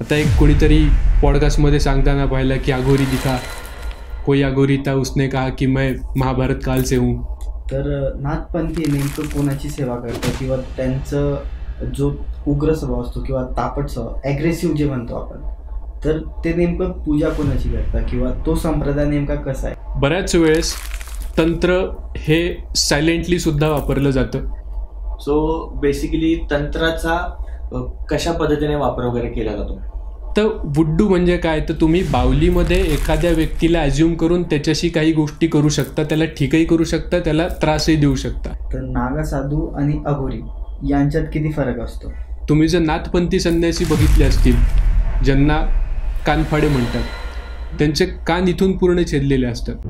आता एक कोणीतरी पॉडकास्टमध्ये सांगताना पाहिलं की अघोरी दिखा, कोई अघोरी था उसने कहा की मैं महाभारत काल से हूँ. तर नाथपंथी नेमकं कोणाची सेवा करतं किंवा त्यांचं जो उग्र स्वभाव असतो किंवा तापट स्वभाव, ॲग्रेसिव्ह जे म्हणतो आपण, तर ते नेमकं पूजा कोणाची करतात किंवा तो संप्रदाय नेमका कसा आहे? बऱ्याच वेळेस तंत्र हे सायलेंटली सुद्धा वापरलं जातं. सो बेसिकली तंत्राचा कशा पद्धतीने वापर वगैरे केला जातो? तर वुड्डू म्हणजे काय, तर तुम्ही बावलीमध्ये एखाद्या व्यक्तीला ॲज्युम करून त्याच्याशी काही गोष्टी करू शकता, त्याला ठीकही करू शकता, त्याला त्रासही देऊ शकता. तर नागा साधू आणि अघोरी यांच्यात किती फरक असतो? तुम्ही जर नाथपंथी संन्यासी बघितले असतील, ज्यांना कानफाडे म्हणतात, त्यांचे कान इथून पूर्ण छेदलेले असतात.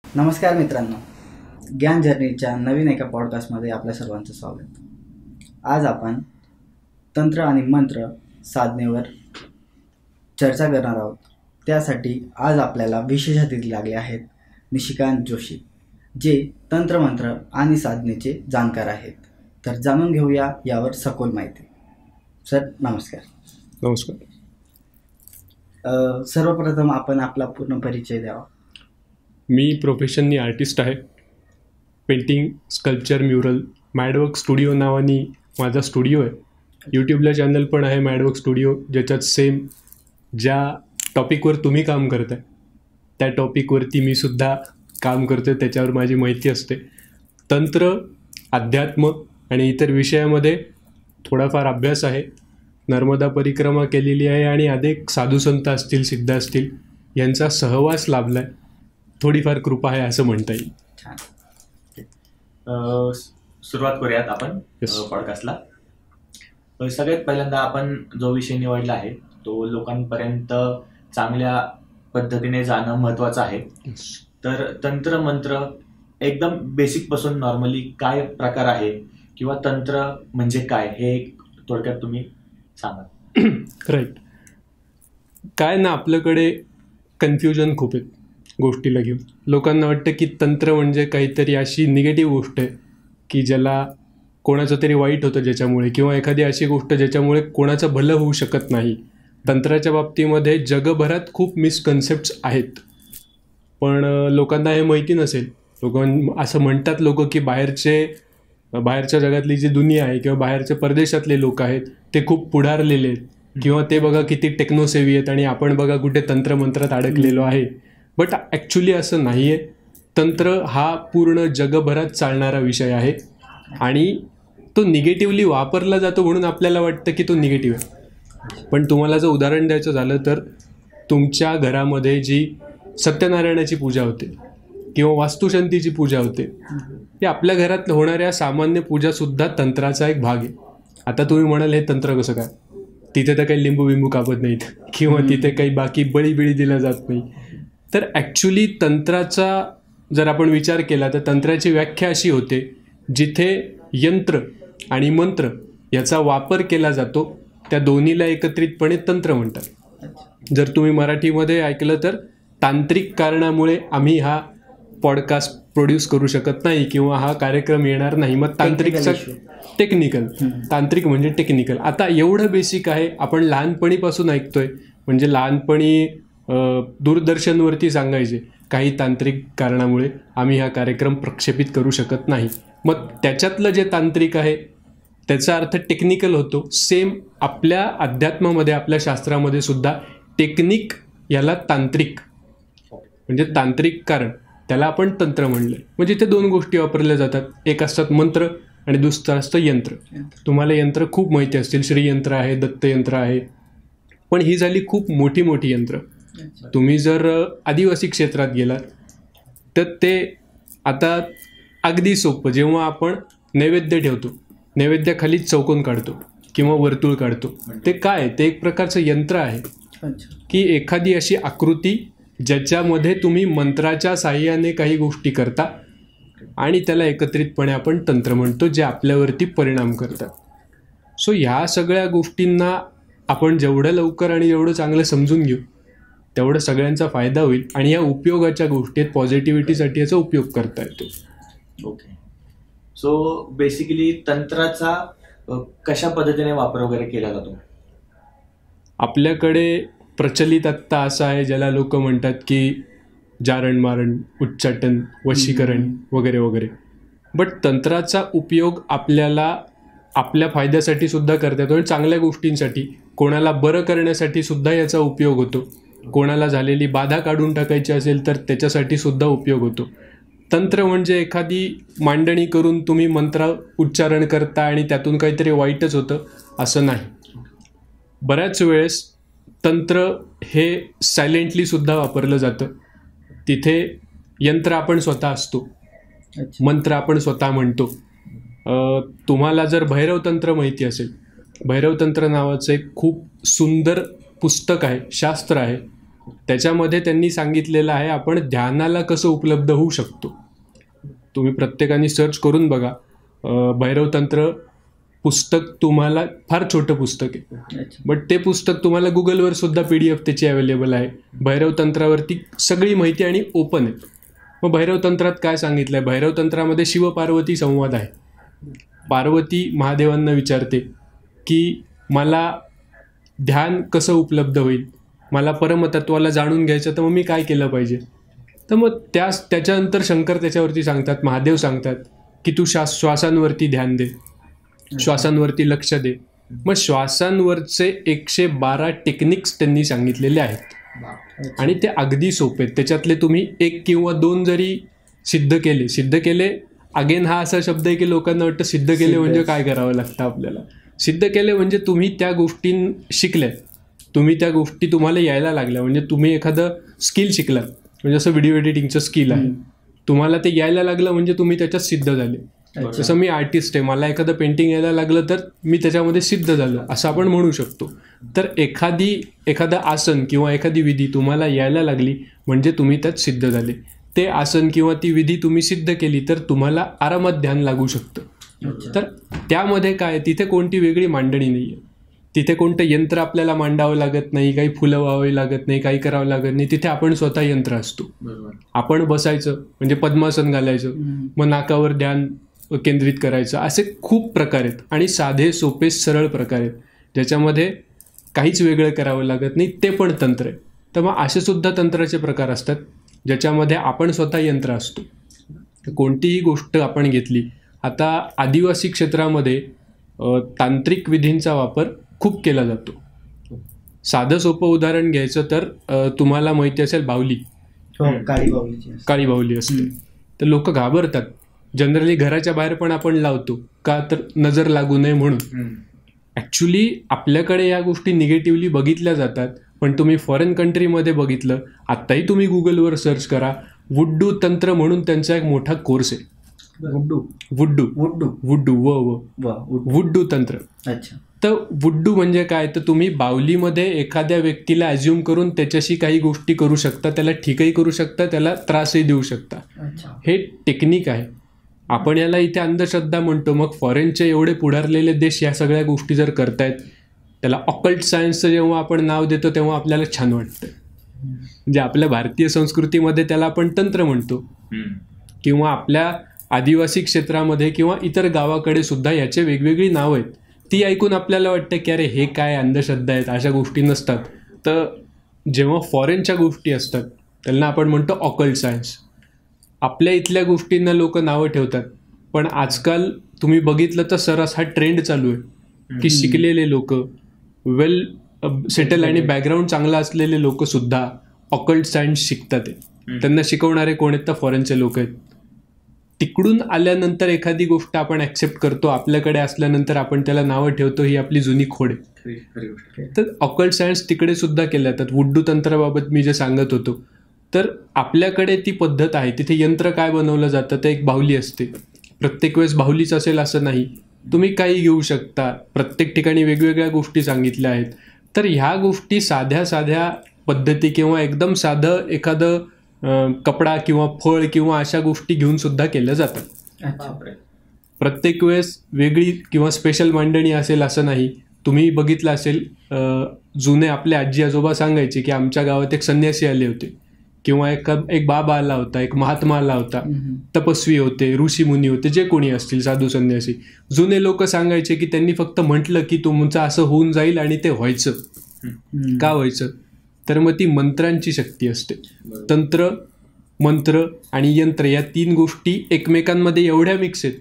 नमस्कार मित्रांनो, ज्ञान जर्नीच्या नवीन एका पॉडकास्टमध्ये आपल्या सर्वांचं स्वागत. आज आपण तंत्र आणि मंत्र साधनेवर चर्चा करणार आहोत. त्यासाठी आज आपल्याला विशेष अतिथी लागले आहेत निशिकांत जोशी, जे तंत्रमंत्र आणि साधनेचे जाणकार आहेत. तर जाणून घेऊया यावर सखोल माहिती. सर नमस्कार. नमस्कार. सर्वप्रथम आपण आपला पूर्ण परिचय द्यावा. मी प्रोफेशननी आर्टिस्ट आहे. Painting, sculpture, mural. Madwork studio नावानी माझा स्टुडिओ आहे. यूट्यूबला चॅनल पण आहे मॅडवर्क स्टुडिओ, ज्याच्यात सेम ज्या टॉपिकवर तुम्ही काम करताय त्या टॉपिकवरती मी सुद्धा काम करतो. त्याच्यावर माझी माहिती असते. तंत्र, अध्यात्म आणि इतर विषयामध्ये थोडाफार अभ्यास आहे. नर्मदा परिक्रमा केलेली आहे आणि अनेक साधुसंत असतील, सिद्ध असतील, यांचा सहवास लाभला आहे. थोडीफार कृपा आहे असं म्हणता येईल. छान. सुरुवात करूयात आपण पॉडकास्टला. सगळ्यात पहिल्यांदा आपण जो विषय निवडला आहे तो लोकांपर्यंत चांगल्या पद्धतीने जाणं महत्त्वाचं आहे. तर तंत्र मंत्र एकदम बेसिक पासून नॉर्मली काय प्रकार आहे किंवा तंत्र म्हणजे काय हे थोडक्यात तुम्ही सांगा. राईट. काय ना, आपल्याकडे कन्फ्युजन खूप आहे गोष्टीला घेऊन. लोकांना वाटतं की तंत्र म्हणजे काहीतरी अशी निगेटिव्ह गोष्ट आहे की ज्याला कोणाचं तरी वाईट होतं ज्याच्यामुळे, किंवा एखादी अशी गोष्ट ज्याच्यामुळे कोणाचं भलं होऊ शकत नाही. तंत्राच्या बाबतीमध्ये जगभरात खूप मिसकन्सेप्ट्स आहेत, पण लोकांना हे माहिती नसेल. असं म्हणतात लोक की बाहेरच्या जगातली जी दुनिया आहे किंवा बाहेरच्या परदेशातले लोक आहेत ते खूप पुढारलेले आहेत, किंवा ते बघा किती टेक्नोसेव्ही आहेत आणि आपण बघा कुठे तंत्रमंत्रात अडकलेलो आहे. बट ॲक्च्युली असं नाही आहे. तंत्र हा पूर्ण जगभरात चालणारा विषय आहे आणि तो निगेटिव्हली वापरला जातो म्हणून आपल्याला वाटतं की तो निगेटिव्ह आहे. पण तुम्हाला जर उदाहरण द्यायचं झालं तर तुमच्या घरामध्ये जी सत्यनारायणाची पूजा होते किंवा वास्तुशांतीची पूजा होते, हे आपल्या घरात होणाऱ्या सामान्य पूजासुद्धा तंत्राचा एक भाग आहे. आता तुम्ही म्हणाल हे तंत्र कसं काय, तिथे तर काही लिंबू बिंबू कापत नाहीत किंवा तिथे काही बाकी बळी दिला जात नाही. तर ॲक्च्युली तंत्राचा जर आपण विचार केला तर तंत्राची व्याख्या अशी होते जिथे यंत्र आणि मंत्र याचा वापर केला जातो, त्या दोन्हीला एकत्रितपणे तंत्र म्हणतात. जर तुम्ही मराठीमध्ये ऐकलं तर तांत्रिक कारणामुळे आम्ही हा पॉडकास्ट प्रोड्यूस करू शकत नाही किंवा हा कार्यक्रम येणार नाही. मग तांत्रिकचा टेक्निकल, तांत्रिक म्हणजे टेक्निकल. आता एवढं बेसिक आहे, आपण लहानपणीपासून ऐकतोय. म्हणजे लहानपणी दूरदर्शनवरती सांगायचे काही तांत्रिक कारणामुळे आम्ही हा कार्यक्रम प्रक्षेपित करू शकत नाही. मग त्याच्यातलं जे तांत्रिक आहे त्याचा अर्थ टेक्निकल होतो. सेम आपल्या अध्यात्मामध्ये, आपल्या शास्त्रामध्ये सुद्धा टेक्निक याला तांत्रिक, म्हणजे तांत्रिक कारण, त्याला आपण तंत्र म्हणलं. म्हणजे ते दोन गोष्टी वापरल्या जातात. एक असतात मंत्र आणि दुसरं असतं यंत्र. तुम्हाला यंत्र खूप माहिती असतील, श्रीयंत्र आहे, दत्तयंत्र आहे, पण ही झाली खूप मोठी यंत्र. तुम्ही जर आदिवासी क्षेत्रात गेलात तर ते आता अगदी सोपं, जेव्हा आपण नैवेद्य ठेवतो, नैवेद्याखाली चौकोन काढतो किंवा वर्तुळ काढतो, ते काय, ते एक प्रकारचं यंत्र आहे की एखादी अशी आकृती ज्याच्यामध्ये तुम्ही मंत्राच्या साहाय्याने काही गोष्टी करता आणि त्याला एकत्रितपणे आपण तंत्र म्हणतो, जे आपल्यावरती परिणाम करतात. सो ह्या सगळ्या गोष्टींना आपण जेवढं लवकर आणि जेवढं चांगलं समजून घेऊ तेवढं सगळ्यांचा फायदा होईल आणि या उपयोगाच्या गोष्टी आहेत, पॉझिटिव्हिटीसाठी याचा उपयोग करता येतो. ओके. सो बेसिकली तंत्राचा कशा पद्धतीने वापर वगैरे केला जातो? आपल्याकडे प्रचलित आत्ता असा आहे ज्याला लोक म्हणतात की जारण मारण, उच्चाटन, वशीकरण वगैरे वगैरे. बट तंत्राचा उपयोग आपल्याला आपल्या फायद्यासाठी सुद्धा करता येतो आणि चांगल्या गोष्टींसाठी, कोणाला बरं करण्यासाठी सुद्धा याचा उपयोग होतो. कोणाला झालेली बाधा काढून टाकायची असेल तर त्याच्यासाठी सुद्धा उपयोग होतो. तंत्र म्हणजे एखादी मांडणी करून तुम्ही मंत्र उच्चारण करता आणि त्यातून काहीतरी वाईटच होतं असं नाही. बऱ्याच वेळेस तंत्र हे सायलेंटली सुद्धा वापरलं जातं. तिथे यंत्र आपण स्वतः असतो, मंत्र आपण स्वतः म्हणतो. तुम्हाला जर भैरवतंत्र माहिती असेल, भैरवतंत्र नावाचं एक खूप सुंदर पुस्तक आहे, शास्त्र आहे. त्याच्यामध्ये त्यांनी सांगितलेलं आहे आपण ध्यानाला कसं उपलब्ध होऊ शकतो. तुम्ही प्रत्येकाने सर्च करून बघा. भैरवतंत्र पुस्तक तुम्हाला, फार छोटं पुस्तक आहे बट ते पुस्तक तुम्हाला गुगलवर सुद्धा PDF त्याची अवेलेबल आहे. भैरवतंत्रावरती सगळी माहिती आणि ओपन आहे. मग भैरवतंत्रात काय सांगितलं आहे? भैरवतंत्रामध्ये शिवपार्वती संवाद आहे. पार्वती महादेवांना विचारते की मला ध्यान कसं उपलब्ध होईल, मला परमतत्वाला जाणून घ्यायचं, तर मग मी काय केलं पाहिजे. तर मग त्याच्यानंतर शंकर त्याच्यावरती सांगतात, महादेव सांगतात की तू श्वासांवरती ध्यान दे, श्वासांवरती लक्ष दे. मग श्वासांवरचे 112 टेक्निक्स त्यांनी सांगितलेले आहेत आणि ते अगदी सोपे आहेत. त्याच्यातले तुम्ही 1 किंवा 2 जरी सिद्ध केले अगेन हा असा शब्द आहे की लोकांना वाटतं सिद्ध केले म्हणजे काय करावं लागतं आपल्याला. सिद्ध केले म्हणजे तुम्ही त्या गोष्टी शिकल्या, तुम्ही त्या गोष्टी तुम्हाला यायला लागल्या, म्हणजे तुम्ही एखादं स्किल शिकलात. म्हणजे जसं व्हिडिओ एडिटिंगचं स्किल आहे, तुम्हाला ते यायला लागलं म्हणजे तुम्ही त्याच्यात सिद्ध झाले. जसं मी आर्टिस्ट आहे, मला एखादं पेंटिंग यायला लागलं तर मी त्याच्यामध्ये सिद्ध झालो असं आपण म्हणू शकतो. तर एखादं आसन किंवा एखादी विधी तुम्हाला यायला लागली म्हणजे तुम्ही त्यात सिद्ध झाले. ते आसन किंवा ती विधी तुम्ही सिद्ध केली तर तुम्हाला आरामात ध्यान लागू शकतं. तर त्यामध्ये काय, तिथे कोणती वेगळी मांडणी नाही आहे, तिथे कोणतं यंत्र आपल्याला मांडावं लागत नाही, काही फुलं व्हावी लागत नाही, काही करावं लागत नाही. तिथे आपण स्वतः यंत्र असतो. आपण बसायचं म्हणजे पद्मासन घालायचं, मग नाकावर ध्यान केंद्रित करायचं. असे खूप प्रकार आहेत आणि साधे सोपे सरळ प्रकार आहेत ज्याच्यामध्ये काहीच वेगळं करावं लागत नाही, ते पण तंत्र आहे. तर मग असे सुद्धा तंत्राचे प्रकार असतात ज्याच्यामध्ये आपण स्वतः यंत्र असतो. कोणतीही गोष्ट आपण घेतली, आता आदिवासी क्षेत्रामध्ये तांत्रिक विधींचा वापर खूप केला जातो. साधं सोपं उदाहरण घ्यायचं तर तुम्हाला माहिती असेल बाहुली, काळी बाहुली असते. तर लोक घाबरतात. जनरली घराच्या बाहेर पण आपण लावतो का, तर नजर लागू नये म्हणून. ॲक्च्युली आपल्याकडे या गोष्टी निगेटिव्हली बघितल्या जातात, पण तुम्ही फॉरेन कंट्रीमध्ये बघितलं, आत्ताही तुम्ही गुगलवर सर्च करा, वुड्डू तंत्र म्हणून त्यांचा एक मोठा कोर्स आहे. वुड्डू तंत्र. अच्छा. तर वुड्डू म्हणजे काय, तर तुम्ही बाहुलीमध्ये एखाद्या व्यक्तीला ॲज्युम करून त्याच्याशी काही गोष्टी करू शकता, त्याला ठीकही करू शकता, त्याला त्रासही देऊ शकता. हे टेक्निक आहे. आपण याला इथे अंधश्रद्धा म्हणतो. मग फॉरेनचे एवढे पुढारलेले देश या सगळ्या गोष्टी जर करतायत, त्याला ऑकल्ट सायन्सचं जेव्हा आपण नाव देतो तेव्हा आपल्याला छान वाटतं. म्हणजे आपल्या भारतीय संस्कृतीमध्ये त्याला आपण तंत्र म्हणतो, किंवा आपल्या आदिवासी क्षेत्रामध्ये किंवा इतर गावाकडे सुद्धा याचे वेगवेगळी नावं आहेत. ती ऐकून आपल्याला वाटतं की अरे हे काय अंधश्रद्धा आहेत, अशा गोष्टी नसतात. तर जेव्हा फॉरेनच्या गोष्टी असतात त्यांना आपण म्हणतो ऑकल्ट सायन्स. आपल्या इथल्या गोष्टींना लोक नावं ठेवतात, पण आजकाल तुम्ही बघितलं तर सरस हा ट्रेंड चालू आहे की शिकलेले लोक, वेल सेटल आणि बॅकग्राऊंड चांगला असलेले लोक सुद्धा ऑकल्ट सायन्स शिकतात. त्यांना शिकवणारे कोण आहेत तर फॉरेनचे लोक आहेत. तिकडून आल्यानंतर एखादी गोष्ट आपण ॲक्सेप्ट करतो, आपल्याकडे असल्यानंतर आपण त्याला नावं ठेवतो, ही आपली जुनी खोड आहे. तर ऑकल्ट सायन्स तिकडे सुद्धा केल्या जातात. वुड्डू तंत्राबाबत मी जे सांगत होतो, तर आपल्याकडे ती पद्धत आहे. तिथे यंत्र काय बनवलं जातं, तर एक बाहुली असते. प्रत्येक वेळेस बाहुलीच असेल असं नाही, तुम्ही काही घेऊ शकता. प्रत्येक ठिकाणी वेगवेगळ्या गोष्टी सांगितल्या आहेत. तर ह्या गोष्टी साध्या साध्या पद्धती किंवा एकदम साधं एखादं कपडा किंवा फळ किंवा अशा गोष्टी घेऊन सुद्धा केल्या जातात. अच्छा. बापरे. प्रत्येक वेळेस वेगळी किंवा स्पेशल मांडणी असेल असं नाही. तुम्ही बघितलं असेल, जुने आपले आजी आजोबा सांगायचे की आमच्या गावात एक संन्यासी आले होते किंवा एक बाबा आला होता, एक महात्मा आला होता, तपस्वी होते, ऋषीमुनी होते, जे कोणी असतील साधू संन्यासी. जुने लोक सांगायचे की त्यांनी फक्त म्हटलं की तुमचं असं होऊन जाईल आणि ते व्हायचं. का व्हायचं? तर मग ती मंत्रांची शक्ती असते. तंत्र, मंत्र आणि यंत्र या 3 गोष्टी एकमेकांमध्ये एवढ्या मिक्स आहेत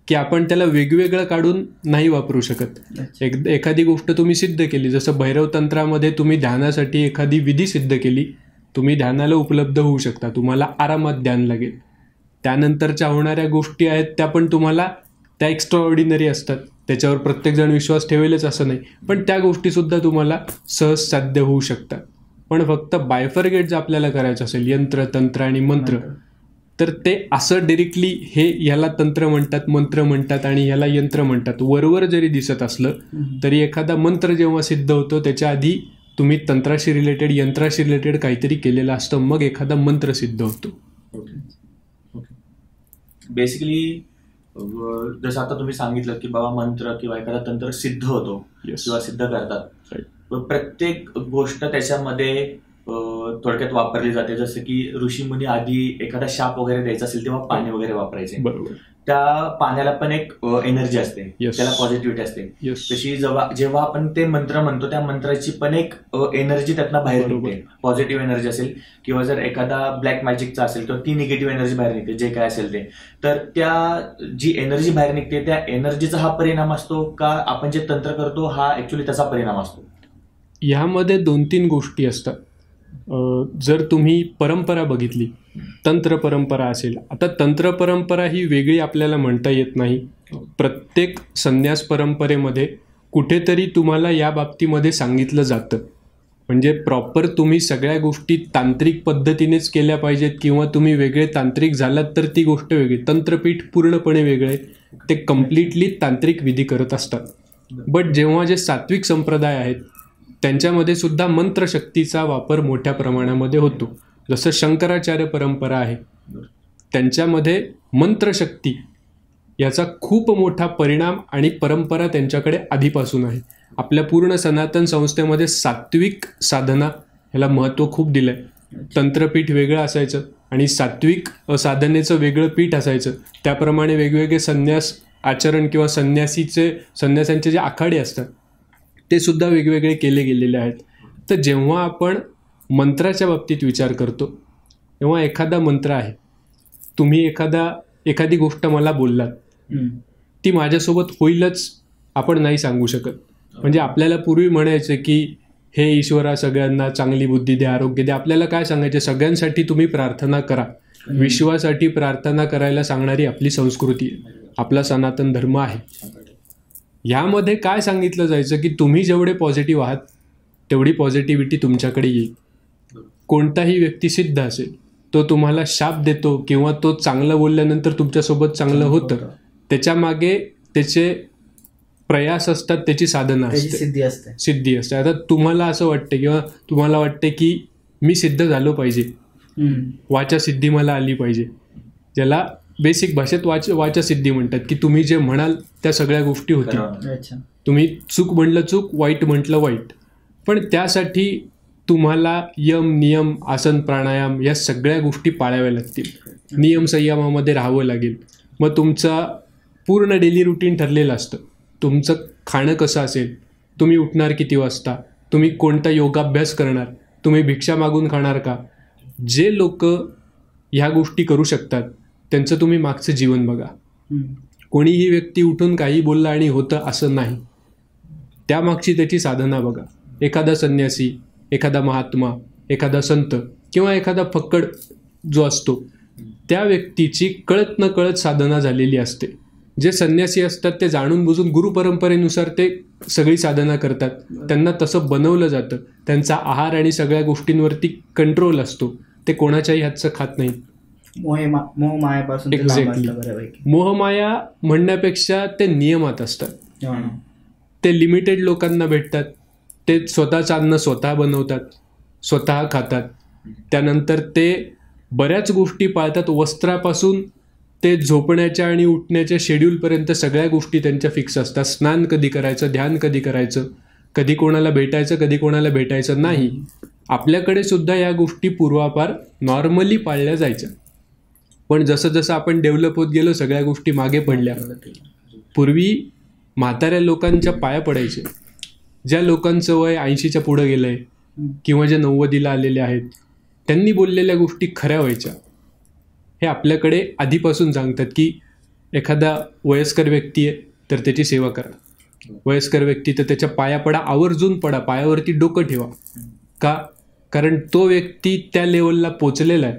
की आपण त्याला वेगवेगळं काढून नाही वापरू शकत. एखादी गोष्ट तुम्ही सिद्ध केली, जसं भैरव तंत्रामध्ये तुम्ही ध्यानासाठी एखादी विधी सिद्ध केली, तुम्ही ध्यानाला उपलब्ध होऊ शकता, तुम्हाला आरामात ध्यान लागेल. त्यानंतरच्या होणाऱ्या गोष्टी आहेत त्या पण तुम्हाला त्या एक्स्ट्रा ऑर्डिनरी असतात, त्याच्यावर प्रत्येकजण विश्वास ठेवेलच असं नाही, पण त्या गोष्टीसुद्धा तुम्हाला सहज साध्य होऊ शकतात. पण फक्त बायफर्गेट जर आपल्याला करायचं असेल यंत्र, तंत्र आणि मंत्र, तर ते असं डिरेक्टली हे ह्याला तंत्र म्हणतात, मंत्र म्हणतात आणि ह्याला यंत्र म्हणतात वरवर जरी दिसत असलं तरी एखादा मंत्र जेव्हा सिद्ध होतो त्याच्या आधी तुम्ही तंत्राशी रिलेटेड, यंत्राशी रिलेटेड काहीतरी केलेलं असतं, मग एखादा मंत्र सिद्ध होतो. बेसिकली जसं आता तुम्ही सांगितलं की बाबा मंत्र किंवा एखादा तंत्र सिद्ध होतो किंवा सिद्ध करतात, प्रत्येक गोष्ट त्याच्यामध्ये थोडक्यात वापरली जाते. जसं की ऋषीमुनी आधी एखादा शाप वगैरे द्यायचा असेल तेव्हा पाणी वगैरे वापरायचे. बरोबर. त्या पाण्याला पण एक एनर्जी असते, त्याला पॉझिटिव्हिटी असते. तशी जेव्हा आपण ते मंत्र म्हणतो त्या मंत्राची पण एक एनर्जी त्यातनं बाहेर निघते, पॉझिटिव्ह एनर्जी असेल किंवा जर एखादा ब्लॅक मॅजिकचा असेल तर ती निगेटिव्ह एनर्जी बाहेर निघते, जे काय असेल ते. तर त्या जी एनर्जी बाहेर निघते त्या एनर्जीचा हा परिणाम असतो का आपण जे तंत्र करतो हा ऍक्च्युली त्याचा परिणाम असतो? ह्यामध्ये 2-3 गोष्टी असतात. जर तुम्ही परंपरा बघितली, तंत्र परंपरा असेल, आता तंत्र परंपरा ही वेगळी आपल्याला म्हणता येत नाही. प्रत्येक संन्यास परंपरेमध्ये कुठेतरी तुम्हाला या बाबतीमध्ये सांगितलं जातं. म्हणजे प्रॉपर तुम्ही सगळ्या गोष्टी तांत्रिक पद्धतीनेच केल्या पाहिजेत किंवा तुम्ही वेगळे तांत्रिक झालात तर ती गोष्ट वेगळी. तंत्रपीठ पूर्णपणे वेगळे, ते कम्प्लिटली तांत्रिक विधी करत असतात. बट जेव्हा जे सात्विक संप्रदाय आहेत त्यांच्यामध्ये सुद्धा मंत्रशक्तीचा वापर मोठ्या प्रमाणामध्ये होतो. जसं शंकराचार्य परंपरा आहे, त्यांच्यामध्ये मंत्रशक्ती याचा खूप मोठा परिणाम आणि परंपरा त्यांच्याकडे आधीपासून आहे. आपल्या पूर्ण सनातन संस्थेमध्ये सात्विक साधना ह्याला महत्त्व खूप दिलं आहे. तंत्रपीठ वेगळं असायचं आणि सात्विक साधनेचं वेगळं पीठ असायचं. त्याप्रमाणे वेगवेगळे संन्यास आचरण किंवा संन्यासांचे जे आखाडे असतात ते सुद्धा वेगवेगळे केले गेलेले आहेत. तर जेव्हा आपण मंत्राच्या बाबतीत विचार करतो तेव्हा एखादा मंत्र आहे, तुम्ही एखादी गोष्ट मला बोललात, ती माझ्यासोबत होईलच आपण नाही सांगू शकत. म्हणजे आपल्याला पूर्वी म्हणायचं की हे ईश्वरा सगळ्यांना चांगली बुद्धी दे, आरोग्य दे. आपल्याला काय सांगायचं? सगळ्यांसाठी तुम्ही प्रार्थना करा. विश्वासाठी प्रार्थना करायला सांगणारी आपली संस्कृती आहे, आपला सनातन धर्म आहे. ह्यामध्ये काय सांगितलं जायचं की तुम्ही जेवढे पॉझिटिव्ह आहात तेवढी पॉझिटिव्हिटी तुमच्याकडे येईल. कोणताही व्यक्ती सिद्ध असेल तो तुम्हाला शाप देतो किंवा तो चांगलं बोलल्यानंतर तुमच्यासोबत चांगलं होतं, त्याच्यामागे त्याचे प्रयास असतात, त्याची साधना असते, सिद्धी असते. आता तुम्हाला असं वाटते किंवा तुम्हाला वाटते की मी सिद्ध झालो पाहिजे, वाचा सिद्धी मला आली पाहिजे, ज्याला बेसिक भाषेत वाचा सिद्धी म्हणतात, की तुम्ही जे म्हणाल त्या सगळ्या गोष्टी होतील. तुम्ही चूक म्हटलं चूक, वाईट म्हटलं वाईट. पण त्यासाठी तुम्हाला यम, नियम, आसन, प्राणायाम या सगळ्या गोष्टी पाळाव्या लागतील. नियम संयमामध्ये राहावं लागेल. मग तुमचा पूर्ण डेली रुटीन ठरलेलं असतं. तुमचं खाणं कसं असेल, तुम्ही उठणार किती वाजता, तुम्ही कोणता योगाभ्यास करणार, तुम्ही भिक्षा मागून खाणार का. जे लोक ह्या गोष्टी करू शकतात त्यांचं तुम्ही मागचं जीवन बघा. कोणीही व्यक्ती उठून काही बोलला आणि होतं असं नाही, त्यामागची त्याची साधना बघा. एखादा संन्यासी, एखादा महात्मा, एखादा संत किंवा एखादा फक्कड जो असतो त्या व्यक्तीची कळत न कळत साधना झालेली असते. जे संन्यासी असतात ते जाणून बुजून गुरुपरंपरेनुसार ते सगळी साधना करतात, त्यांना तसं बनवलं जातं. त्यांचा आहार आणि सगळ्या गोष्टींवरती कंट्रोल असतो, ते कोणाच्याही हातचं खात नाहीत. मोहमायापासून मोहमाया म्हणण्यापेक्षा ते नियमात असतात. ते लिमिटेड लोकांना भेटतात, ते स्वतःचं अन्न स्वतः बनवतात, स्वतः खातात. त्यानंतर ते बऱ्याच गोष्टी पाळतात. वस्त्रापासून ते झोपण्याच्या आणि उठण्याच्या शेड्यूलपर्यंत सगळ्या गोष्टी त्यांच्या फिक्स असतात. स्नान कधी करायचं, ध्यान कधी करायचं, कधी कोणाला भेटायचं, कधी कोणाला भेटायचं नाही. आपल्याकडे सुद्धा या गोष्टी पूर्वापार नॉर्मली पाळल्या जायच्या. पण जसं जसं आपण डेव्हलप होत गेलो सगळ्या गोष्टी मागे पडल्या. पूर्वी म्हाताऱ्या लोकांच्या पाया पडायचे. ज्या लोकांचं वय 80च्या पुढं गेलं आहे किंवा जे 90ला आलेले आहेत, त्यांनी बोललेल्या गोष्टी खऱ्या व्हायच्या. हे आपल्याकडे आधीपासून सांगतात की एखादा वयस्कर व्यक्ती आहे तर त्याची सेवा करा. वयस्कर व्यक्ती तर त्याच्या पाया पडा, आवर्जून पडा, पायावरती डोकं ठेवा. का? कारण तो व्यक्ती त्या लेवलला पोचलेला आहे.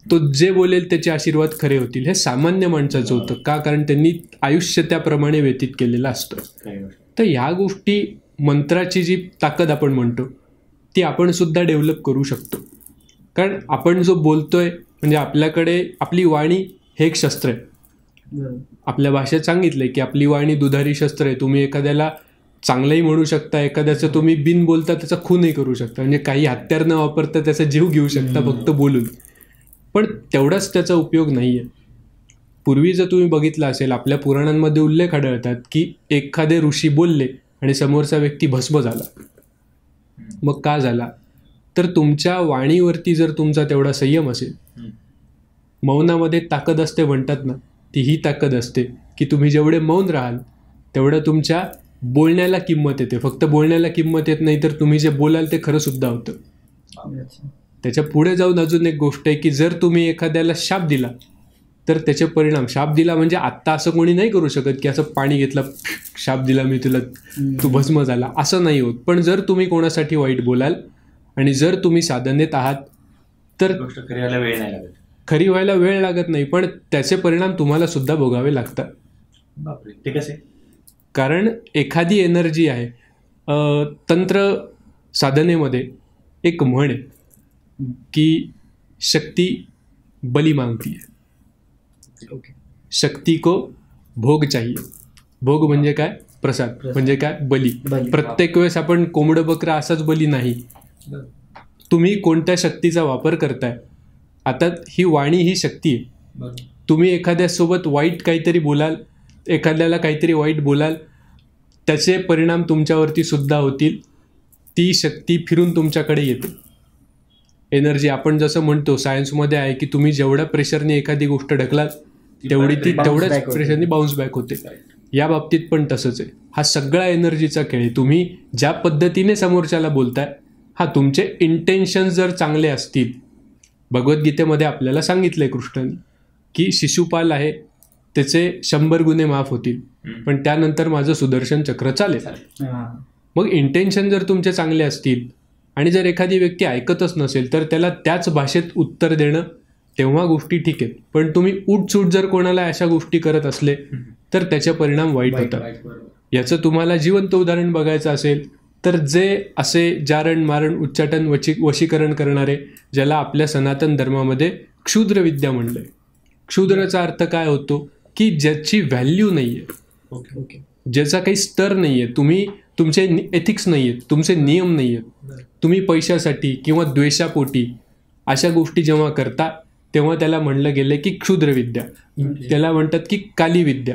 तो जे बोलेल त्याचे आशीर्वाद खरे होतील. हे सामान्य माणसाचं होतं. का? कारण त्यांनी आयुष्य त्याप्रमाणे व्यतीत केलेलं असतं. तर ह्या गोष्टी, मंत्राची जी ताकद आपण म्हणतो ती आपण सुद्धा डेव्हलप करू शकतो. कारण आपण जो बोलतोय म्हणजे आपल्याकडे आपली वाणी हे एक शस्त्र आहे. आपल्या भाषेत सांगितलंय की आपली वाणी दुधारी शस्त्र आहे. तुम्ही एखाद्याला चांगलंही म्हणू शकता, एखाद्याचं तुम्ही बिन बोलता त्याचा खूनही करू शकता. म्हणजे काही हत्यार न वापरता त्याचा जीव घेऊ शकता फक्त बोलून. पण तेवढाच त्याचा उपयोग नाही आहे. पूर्वी जर तुम्ही बघितलं असेल, आपल्या पुराणांमध्ये उल्लेख आढळतात की एखादे ऋषी बोलले आणि समोरचा व्यक्ती भस्म झाला. मग का झाला? तर तुमच्या वाणीवरती जर तुमचा तेवढा संयम असेल, मौनामध्ये ताकद असते म्हणतात ना, ती ही ताकद असते की तुम्ही जेवढे मौन राहाल तेवढं तुमच्या बोलण्याला किंमत येते. फक्त बोलण्याला किंमत येत नाही तर तुम्ही जे बोलाल ते खरं सुद्धा होतं. त्याच्या पुढे जाऊन अजून एक गोष्ट आहे की जर तुम्ही एखाद्याला शाप दिला तर त्याचे परिणाम, शाप दिला म्हणजे आत्ता असं कोणी नाही करू शकत की असं पाणी घेतलं, शाप दिला मी तुला, तू भस्म झाला, असं नाही होत. पण जर तुम्ही कोणासाठी वाईट बोलाल आणि जर तुम्ही साधनेत आहात तर खरी व्हायला वेळ लागत नाही, पण त्याचे परिणाम तुम्हाला सुद्धा भोगावे लागतात. ते कसे? कारण एखादी एनर्जी आहे. तंत्र साधनेमध्ये एक म्हण आहे की शक्ती बली मागती है, शक्ती को भोग चाहिए. भोग म्हणजे काय? प्रसाद. म्हणजे काय? बली. प्रत्येक वेळेस आपण कोंबडं बकरा असाच बली नाही. तुम्ही कोणत्या शक्तीचा वापर करताय. आता ही वाणी ही शक्ती आहे. तुम्ही एखाद्यासोबत वाईट काहीतरी बोलाल, एखाद्याला काहीतरी वाईट बोलाल, त्याचे परिणाम तुमच्यावरती सुद्धा होतील. ती शक्ती फिरून तुमच्याकडे येते. एनर्जी आपण जसं म्हणतो सायन्समध्ये आहे की तुम्ही जेवढ्या प्रेशरने एखादी गोष्ट ढकलाल तेवढी ती तेवढ्याच प्रेशरने बाउन्स बॅक होते. या बाबतीत पण तसंच आहे. हा सगळा एनर्जीचा खेळ आहे. तुम्ही ज्या पद्धतीने समोरच्याला बोलताय, तुमचे इंटेन्शन्स जर चांगले असतील, भगवद्गीतेमध्ये आपल्याला सांगितलंय कृष्णाने की शिशुपाल आहे त्याचे 100 गुन्हे माफ होतील, पण त्यानंतर माझं सुदर्शन चक्र चालेल. मग इंटेन्शन जर तुमचे चांगले असतील आणि जर एखादी व्यक्ती ऐकतच नसेल तर त्याला त्याच भाषेत उत्तर देणं, तेव्हा गोष्टी ठीक आहेत. पण तुम्ही उठसूट जर कोणाला अशा गोष्टी करत असले तर त्याचे परिणाम वाईट होतात. याचं तुम्हाला जिवंत उदाहरण बघायचं असेल तर जे असे जारण मारण उच्चाटन वशीकरण करणारे, ज्याला आपल्या सनातन धर्मामध्ये क्षुद्र विद्या म्हणलंय. क्षुद्राचा अर्थ काय होतो की ज्याची व्हॅल्यू नाही आहे, ज्याचा काही स्तर नाही आहे. तुमचे एथिक्स नाही आहेत, तुमचे नियम नाही आहेत. तुम्ही पैशासाठी किंवा द्वेषापोटी अशा गोष्टी जेव्हा करता तेव्हा त्याला म्हणलं गेलं की क्षुद्र विद्या. त्याला म्हणतात की काली विद्या.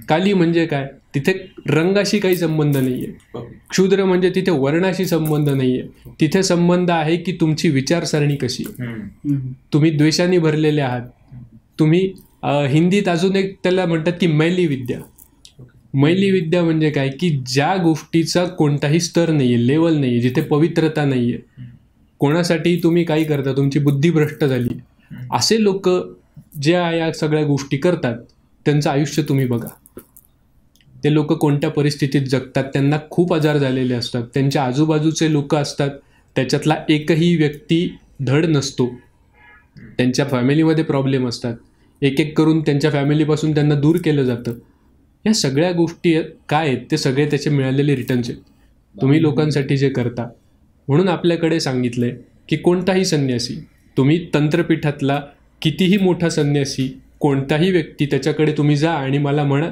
काली म्हणजे काय? तिथे रंगाशी काही संबंध नाही आहे. क्षुद्र म्हणजे तिथे वर्णाशी संबंध नाही आहे. तिथे संबंध आहे की तुमची विचारसरणी कशी आहे. तुम्ही द्वेषाने भरलेले आहात. तुम्ही हिंदीत अजून एक त्याला म्हणतात की मैली विद्या. मैली विद्या म्हणजे काय की ज्या गोष्टीचा कोणताही स्तर नाही आहे, लेवल नाही आहे, जिथे पवित्रता नाही आहे, कोणासाठी तुम्ही काही करता, तुमची बुद्धी भ्रष्ट झाली. असे लोक जे या सगळ्या गोष्टी करतात त्यांचं आयुष्य तुम्ही बघा. ते लोक कोणत्या परिस्थितीत जगतात, त्यांना खूप आजार झालेले असतात, त्यांच्या आजूबाजूचे लोक असतात, त्याच्यातला एकही व्यक्ती धड नसतो, त्यांच्या फॅमिलीमध्ये प्रॉब्लेम असतात, एक एक करून त्यांच्या फॅमिलीपासून त्यांना दूर केलं जातं. या सगळ्या गोष्टी काय आहेत? ते सगळे त्याचे मिळालेले रिटर्न्स आहेत तुम्ही लोकांसाठी जे करता. म्हणून आपल्याकडे सांगितलंय की कोणताही संन्यासी, तुम्ही तंत्रपीठातला कितीही मोठा संन्यासी, कोणताही व्यक्ती, त्याच्याकडे तुम्ही जा आणि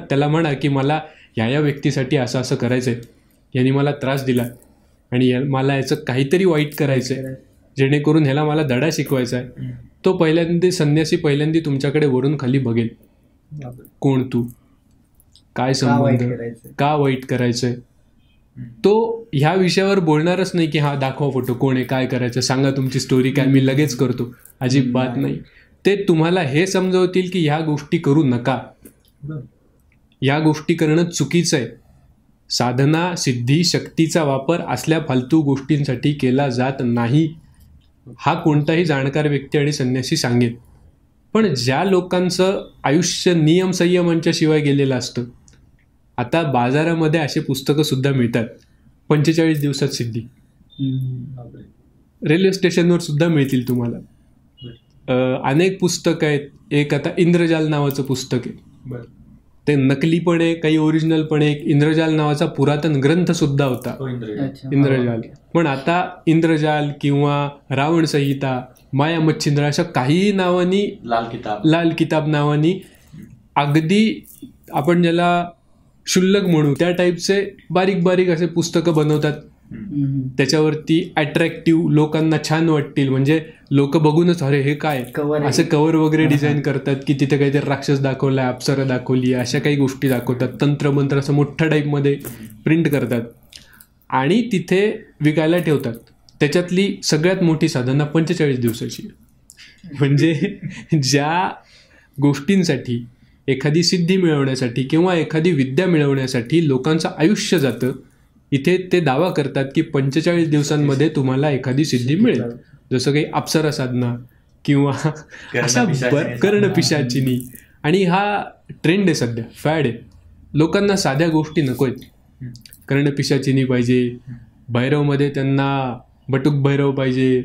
त्याला म्हणा की मला या व्यक्तीसाठी असं असं करायचं आहे, यांनी मला त्रास दिला आणि मला याचं काहीतरी वाईट करायचं आहे, जेणेकरून ह्याला मला धडा शिकवायचा आहे. तो संन्यासी पहिल्यांदा तुमच्याकडे वरून खाली बघेल. कोण तू, काय संबंध, का वाईट करायचंय. तो ह्या विषयावर बोलणारच नाही की हा दाखवा फोटो, कोण आहे, काय करायचं, सांगा तुमची स्टोरी काय, मी लगेच करतो. अजिबात नाही. ते तुम्हाला हे समजवतील की ह्या गोष्टी करू नका, या गोष्टी करणं चुकीचं आहे. साधना, सिद्धी, शक्तीचा वापर असल्या फालतू गोष्टींसाठी केला जात नाही, हा कोणताही जाणकार व्यक्ती आणि संन्यासी सांगेल. पण ज्या लोकांचं आयुष्य नियम संयमांच्या शिवाय गेलेलं असतं, आता बाजारामध्ये असे पुस्तकं सुद्धा मिळतात, 45 दिवसात सिद्धी. रेल्वे स्टेशनवर सुद्धा मिळतील तुम्हाला. अनेक पुस्तकं आहेत. एक आता इंद्रजाल नावाचं पुस्तक आहे. ते नकली पण आहे, काही ओरिजिनल पण आहे. एक इंद्रजाल नावाचा पुरातन ग्रंथ सुद्धा होता, इंद्रजाल. पण आता इंद्रजाल किंवा रावण संहिता, माया मच्छिंद्र अशा काही नावानी, लाल किताब नावानी, अगदी आपण ज्याला शुल्लक म्हणू त्या टाईपचे बारीक बारीक असे पुस्तकं बनवतात. त्याच्यावरती अट्रॅक्टिव्ह, लोकांना छान वाटतील, म्हणजे लोक बघूनच अरे हे काय, असे कव्हर वगैरे डिझाईन करतात की तिथे काहीतरी राक्षस दाखवलाय, अप्सरा दाखवली, अशा काही गोष्टी दाखवतात. तंत्रमंत्र असं मोठ्या टाईपमध्ये प्रिंट करतात आणि तिथे विकायला ठेवतात. त्याच्यातली सगळ्यात मोठी साधना 45 दिवसाची. म्हणजे ज्या गोष्टींसाठी, एखादी सिद्धी मिळवण्यासाठी किंवा एखादी विद्या मिळवण्यासाठी लोकांचं आयुष्य जातं, इथे ते दावा करतात की 45 दिवसांमध्ये तुम्हाला एखादी सिद्धी मिळेल. जसं काही अप्सरा साधना किंवा अशा कर्णपिशाचिनी. आणि हा ट्रेंड आहे सध्या, फॅड आहे. लोकांना साध्या गोष्टी नको आहेत. कर्णपिशाचिनी पाहिजे, भैरवमध्ये त्यांना बटुक भैरव पाहिजे,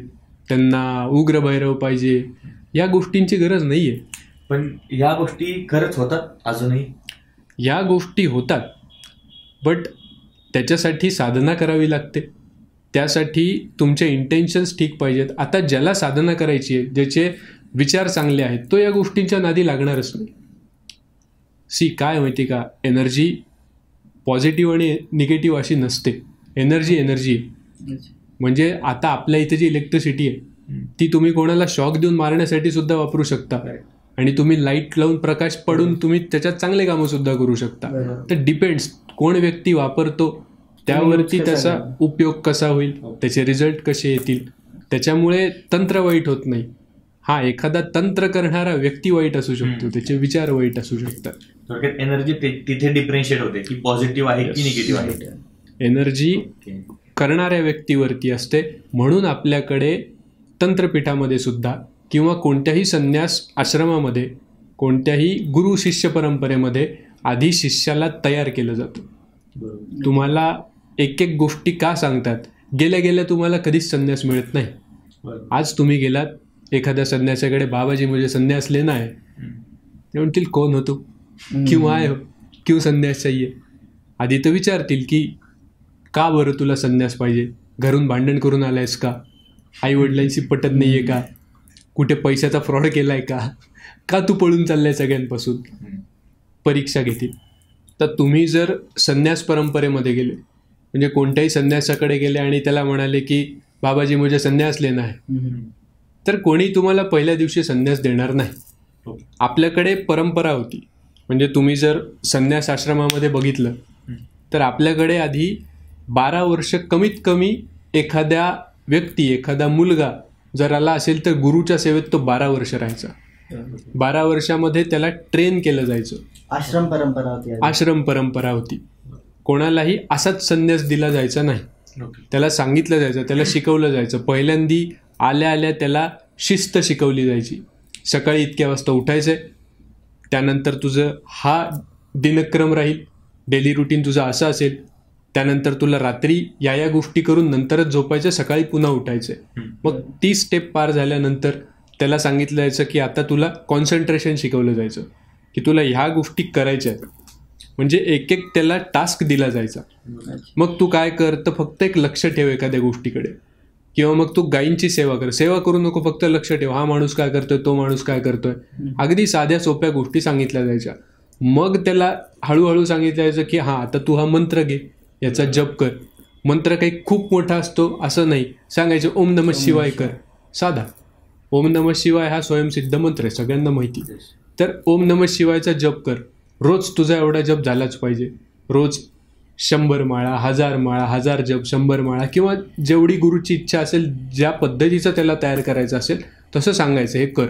त्यांना उग्र भैरव पाहिजे. या गोष्टींची गरज नाही आहे. पण या गोष्टी खरंच होतात अजूनही. या गोष्टी होतात, बट त्याच्यासाठी साधना करावी लागते. त्यासाठी तुमचे इंटेन्शन्स ठीक पाहिजेत. आता ज्याला साधना करायची आहे, ज्याचे विचार चांगले आहेत, तो या गोष्टींच्या नादी लागणारच नाही. काय माहिती का, एनर्जी पॉझिटिव्ह आणि निगेटिव्ह अशी नसते. एनर्जी आहे. म्हणजे आता आपल्या इथे जी इलेक्ट्रिसिटी आहे ती तुम्ही कोणाला शॉक देऊन मारण्यासाठी सुद्धा वापरू शकता. आणि तुम्ही लाईट लावून, प्रकाश पडून तुम्ही त्याच्यात चांगले कामं सुद्धा करू शकता. तर डिपेंड्स कोण व्यक्ती वापरतो त्यावरती त्याचा उपयोग कसा होईल, त्याचे रिझल्ट कसे येतील. त्याच्यामुळे तंत्र वाईट होत नाही. हा, एखादा तंत्र करणारा व्यक्ती वाईट असू शकतो, त्याचे विचार वाईट असू शकतात. थोडक्यात एनर्जी तिथे डिफरेन्शिएट होते की पॉझिटिव्ह आहे की निगेटिव्ह आहे. एनर्जी करणाऱ्या व्यक्तीवरती असते. म्हणून आपल्याकडे तंत्रपीठामध्ये सुद्धा किंवा कोणत्याही संन्यास आश्रमामध्ये, कोणत्याही गुरु शिष्य परंपरेमध्ये आधी शिष्याला तयार केलं जातं. तुम्हाला एक एक गोष्टी का सांगतात, गेल्या गेल्या तुम्हाला कधीच संन्यास मिळत नाही. आज तुम्ही गेलात एखाद्या संन्यासाकडे, बाबाजी मुझे संन्यास लेना है, ते म्हणतील कोण होतो, क्यों आए हो, क्यों संन्यास चाहिए. आधी तर विचारतील की का बरं तुला संन्यास पाहिजे, घरून भांडण करून आलायस का, आई वडिलांशी पटत नाही आहे का, कुठे पैशाचा फ्रॉड केला आहे का तू पळून चाललाय सगळ्यांपासून. परीक्षा घेतील. तर तुम्ही जर संन्यास परंपरेमध्ये गेले, म्हणजे कोणत्याही संन्यासाकडे गेले आणि त्याला म्हणाले की बाबाजी मुझे संन्यास लेना आहे, तर कोणी तुम्हाला पहिल्या दिवशी संन्यास देणार नाही. आपल्याकडे परंपरा होती. म्हणजे तुम्ही जर संन्यास आश्रमामध्ये बघितलं तर आपल्याकडे आधी 12 वर्ष कमीत कमी एखाद्या व्यक्ती, एखादा मुलगा जर आला असेल तर गुरुच्या सेवेत तो 12 वर्ष राहायचा. 12 वर्षामध्ये त्याला ट्रेन केलं जायचं. आश्रम परंपरा होती. कोणालाही असाच संन्यास दिला जायचा नाही. त्याला सांगितलं जायचं, त्याला शिकवलं जायचं. पहिल्यांदी आल्या आल्या त्याला शिस्त शिकवली जायची. सकाळी इतक्या वाजता उठायचंय, त्यानंतर तुझं हा दिनक्रम राहील, डेली रुटीन तुझं असं असेल. त्यानंतर तुला रात्री या गोष्टी करून नंतरच झोपायचं, सकाळी पुन्हा उठायचंय. मग ती स्टेप पार झाल्यानंतर त्याला सांगितलं जायचं की आता तुला कॉन्सन्ट्रेशन शिकवलं जायचं की तुला ह्या गोष्टी करायच्या आहेत. म्हणजे एक एक त्याला टास्क दिला जायचा. मग तू काय कर, तर फक्त एक लक्ष ठेव एखाद्या गोष्टीकडे. किंवा मग तू गायींची सेवा कर. सेवा करू नको, फक्त लक्ष ठेव, हा माणूस काय करतोय, तो माणूस काय करतोय. अगदी साध्या सोप्या गोष्टी सांगितल्या जायच्या. मग त्याला हळूहळू सांगितलं जायचं की हां आता तू हा मंत्र घे, याचा जप कर. मंत्र काही खूप मोठा असतो असं नाही. सांगायचं ओम नमः शिवाय कर, साधा. ओम नमः शिवाय हा स्वयंसिद्ध मंत्र आहे, सगळ्यांना माहिती. तर ओम नमः शिवायचा जप कर. रोज तुझा एवढा जप झालाच पाहिजे. रोज 100 माळा, 1000 माळा, 1000 जप, 100 माळा, किंवा जेवढी गुरुची इच्छा असेल, ज्या पद्धतीचं त्याला तयार करायचं असेल तसं सांगायचं, हे कर.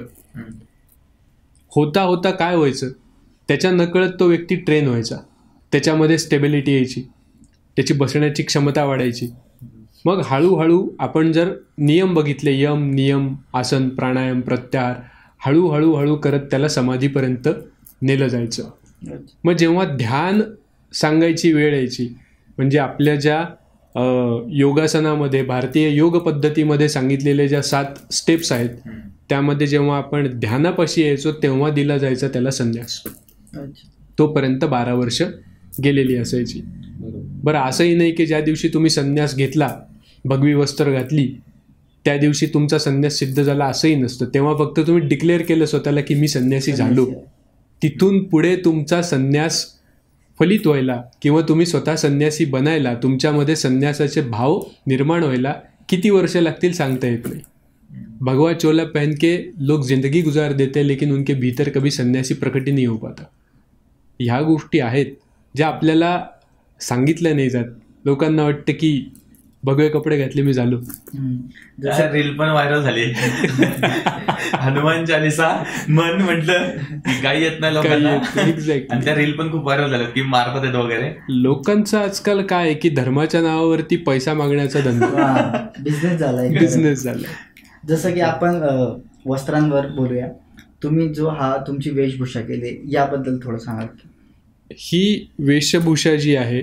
होता होता काय व्हायचं, त्याच्या नकळत तो व्यक्ती ट्रेन व्हायचा. त्याच्यामध्ये स्टेबिलिटी यायची, त्याची बसण्याची क्षमता वाढायची. मग हळूहळू आपण जर नियम बघितले, यम, नियम, आसन, प्राणायाम, प्रत्याहार, हळूहळू हळू करत त्याला समाधीपर्यंत नेलं जायचं. मग जेव्हा ध्यान सांगायची वेळ यायची, म्हणजे आपल्या ज्या योगासनामध्ये, भारतीय योग पद्धतीमध्ये सांगितलेल्या ज्या 7 स्टेप्स आहेत, त्यामध्ये जेव्हा आपण ध्यानापाशी यायचो तेव्हा दिला जायचा त्याला संन्यास. तोपर्यंत 12 वर्ष गेलेली असायची. बरं, असंही नाही की ज्या दिवशी तुम्ही संन्यास घेतला, भगवी वस्त्र घातली, त्या दिवशी तुमचा संन्यास सिद्ध झाला, असंही नसतं. तेव्हा फक्त तुम्ही डिक्लेअर केलं स्वतःला की मी संन्यासी झालो. तिथून पुढे तुमचा संन्यास फलित व्हायला किंवा तुम्ही स्वतः संन्यासी बनायला, तुमच्यामध्ये संन्यासाचे भाव निर्माण व्हायला किती वर्ष लागतील सांगता येत नाही. भगवा चोला पहन के लोग जिंदगी गुजार देते, लेकिन उनके भीतर कभी संन्यासी प्रकट ही नहीं हो पाता. ह्या गोष्टी आहेत ज्या आपल्याला सांगितल्या नाही जात. लोकांना वाटतं की भगवे कपडे घातले मी झालो. जसं रील पण व्हायरल झाली, हनुमान चालीसा मन म्हटलं काही येत नाही लोकांना. एक्झॅक्टली. आणि त्या रील पण खूप व्हायरल झाल्या की मारतात येत वगैरे. लोकांचं आजकाल काय आहे की धर्माच्या नावावरती पैसा मागण्याचा धंदा, बिझनेस झालाय. बिझनेस झाला. जसं की आपण वस्त्रांवर बोलूया. तुम्ही जो हा तुमची वेशभूषा केली याबद्दल थोडं सांगा. ही वेशभूषा जी आहे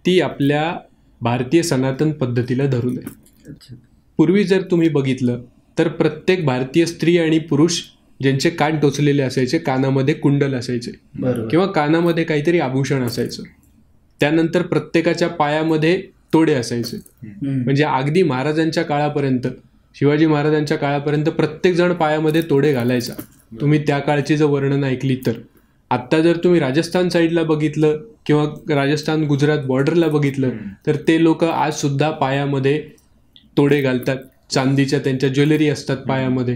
ती आपल्या भारतीय सनातन पद्धतीला धरून आहे. पूर्वी जर तुम्ही बघितलं तर प्रत्येक भारतीय स्त्री आणि पुरुष ज्यांचे कान टोचलेले असायचे, कानामध्ये कुंडल असायचे किंवा कानामध्ये काहीतरी आभूषण असायचं. त्यानंतर प्रत्येकाच्या पायामध्ये तोडे असायचे. म्हणजे अगदी महाराजांच्या काळापर्यंत, शिवाजी महाराजांच्या काळापर्यंत प्रत्येक जण पायामध्ये तोडे घालायचा. तुम्ही त्या काळची जर वर्णन ऐकली तर. आत्ता जर तुम्ही राजस्थान साईडला बघितलं किंवा राजस्थान गुजरात बॉर्डरला बघितलं तर ते लोक आज सुद्धा पायामध्ये तोडे घालतात. चांदीच्या त्यांच्या ज्वेलरी असतात पायामध्ये.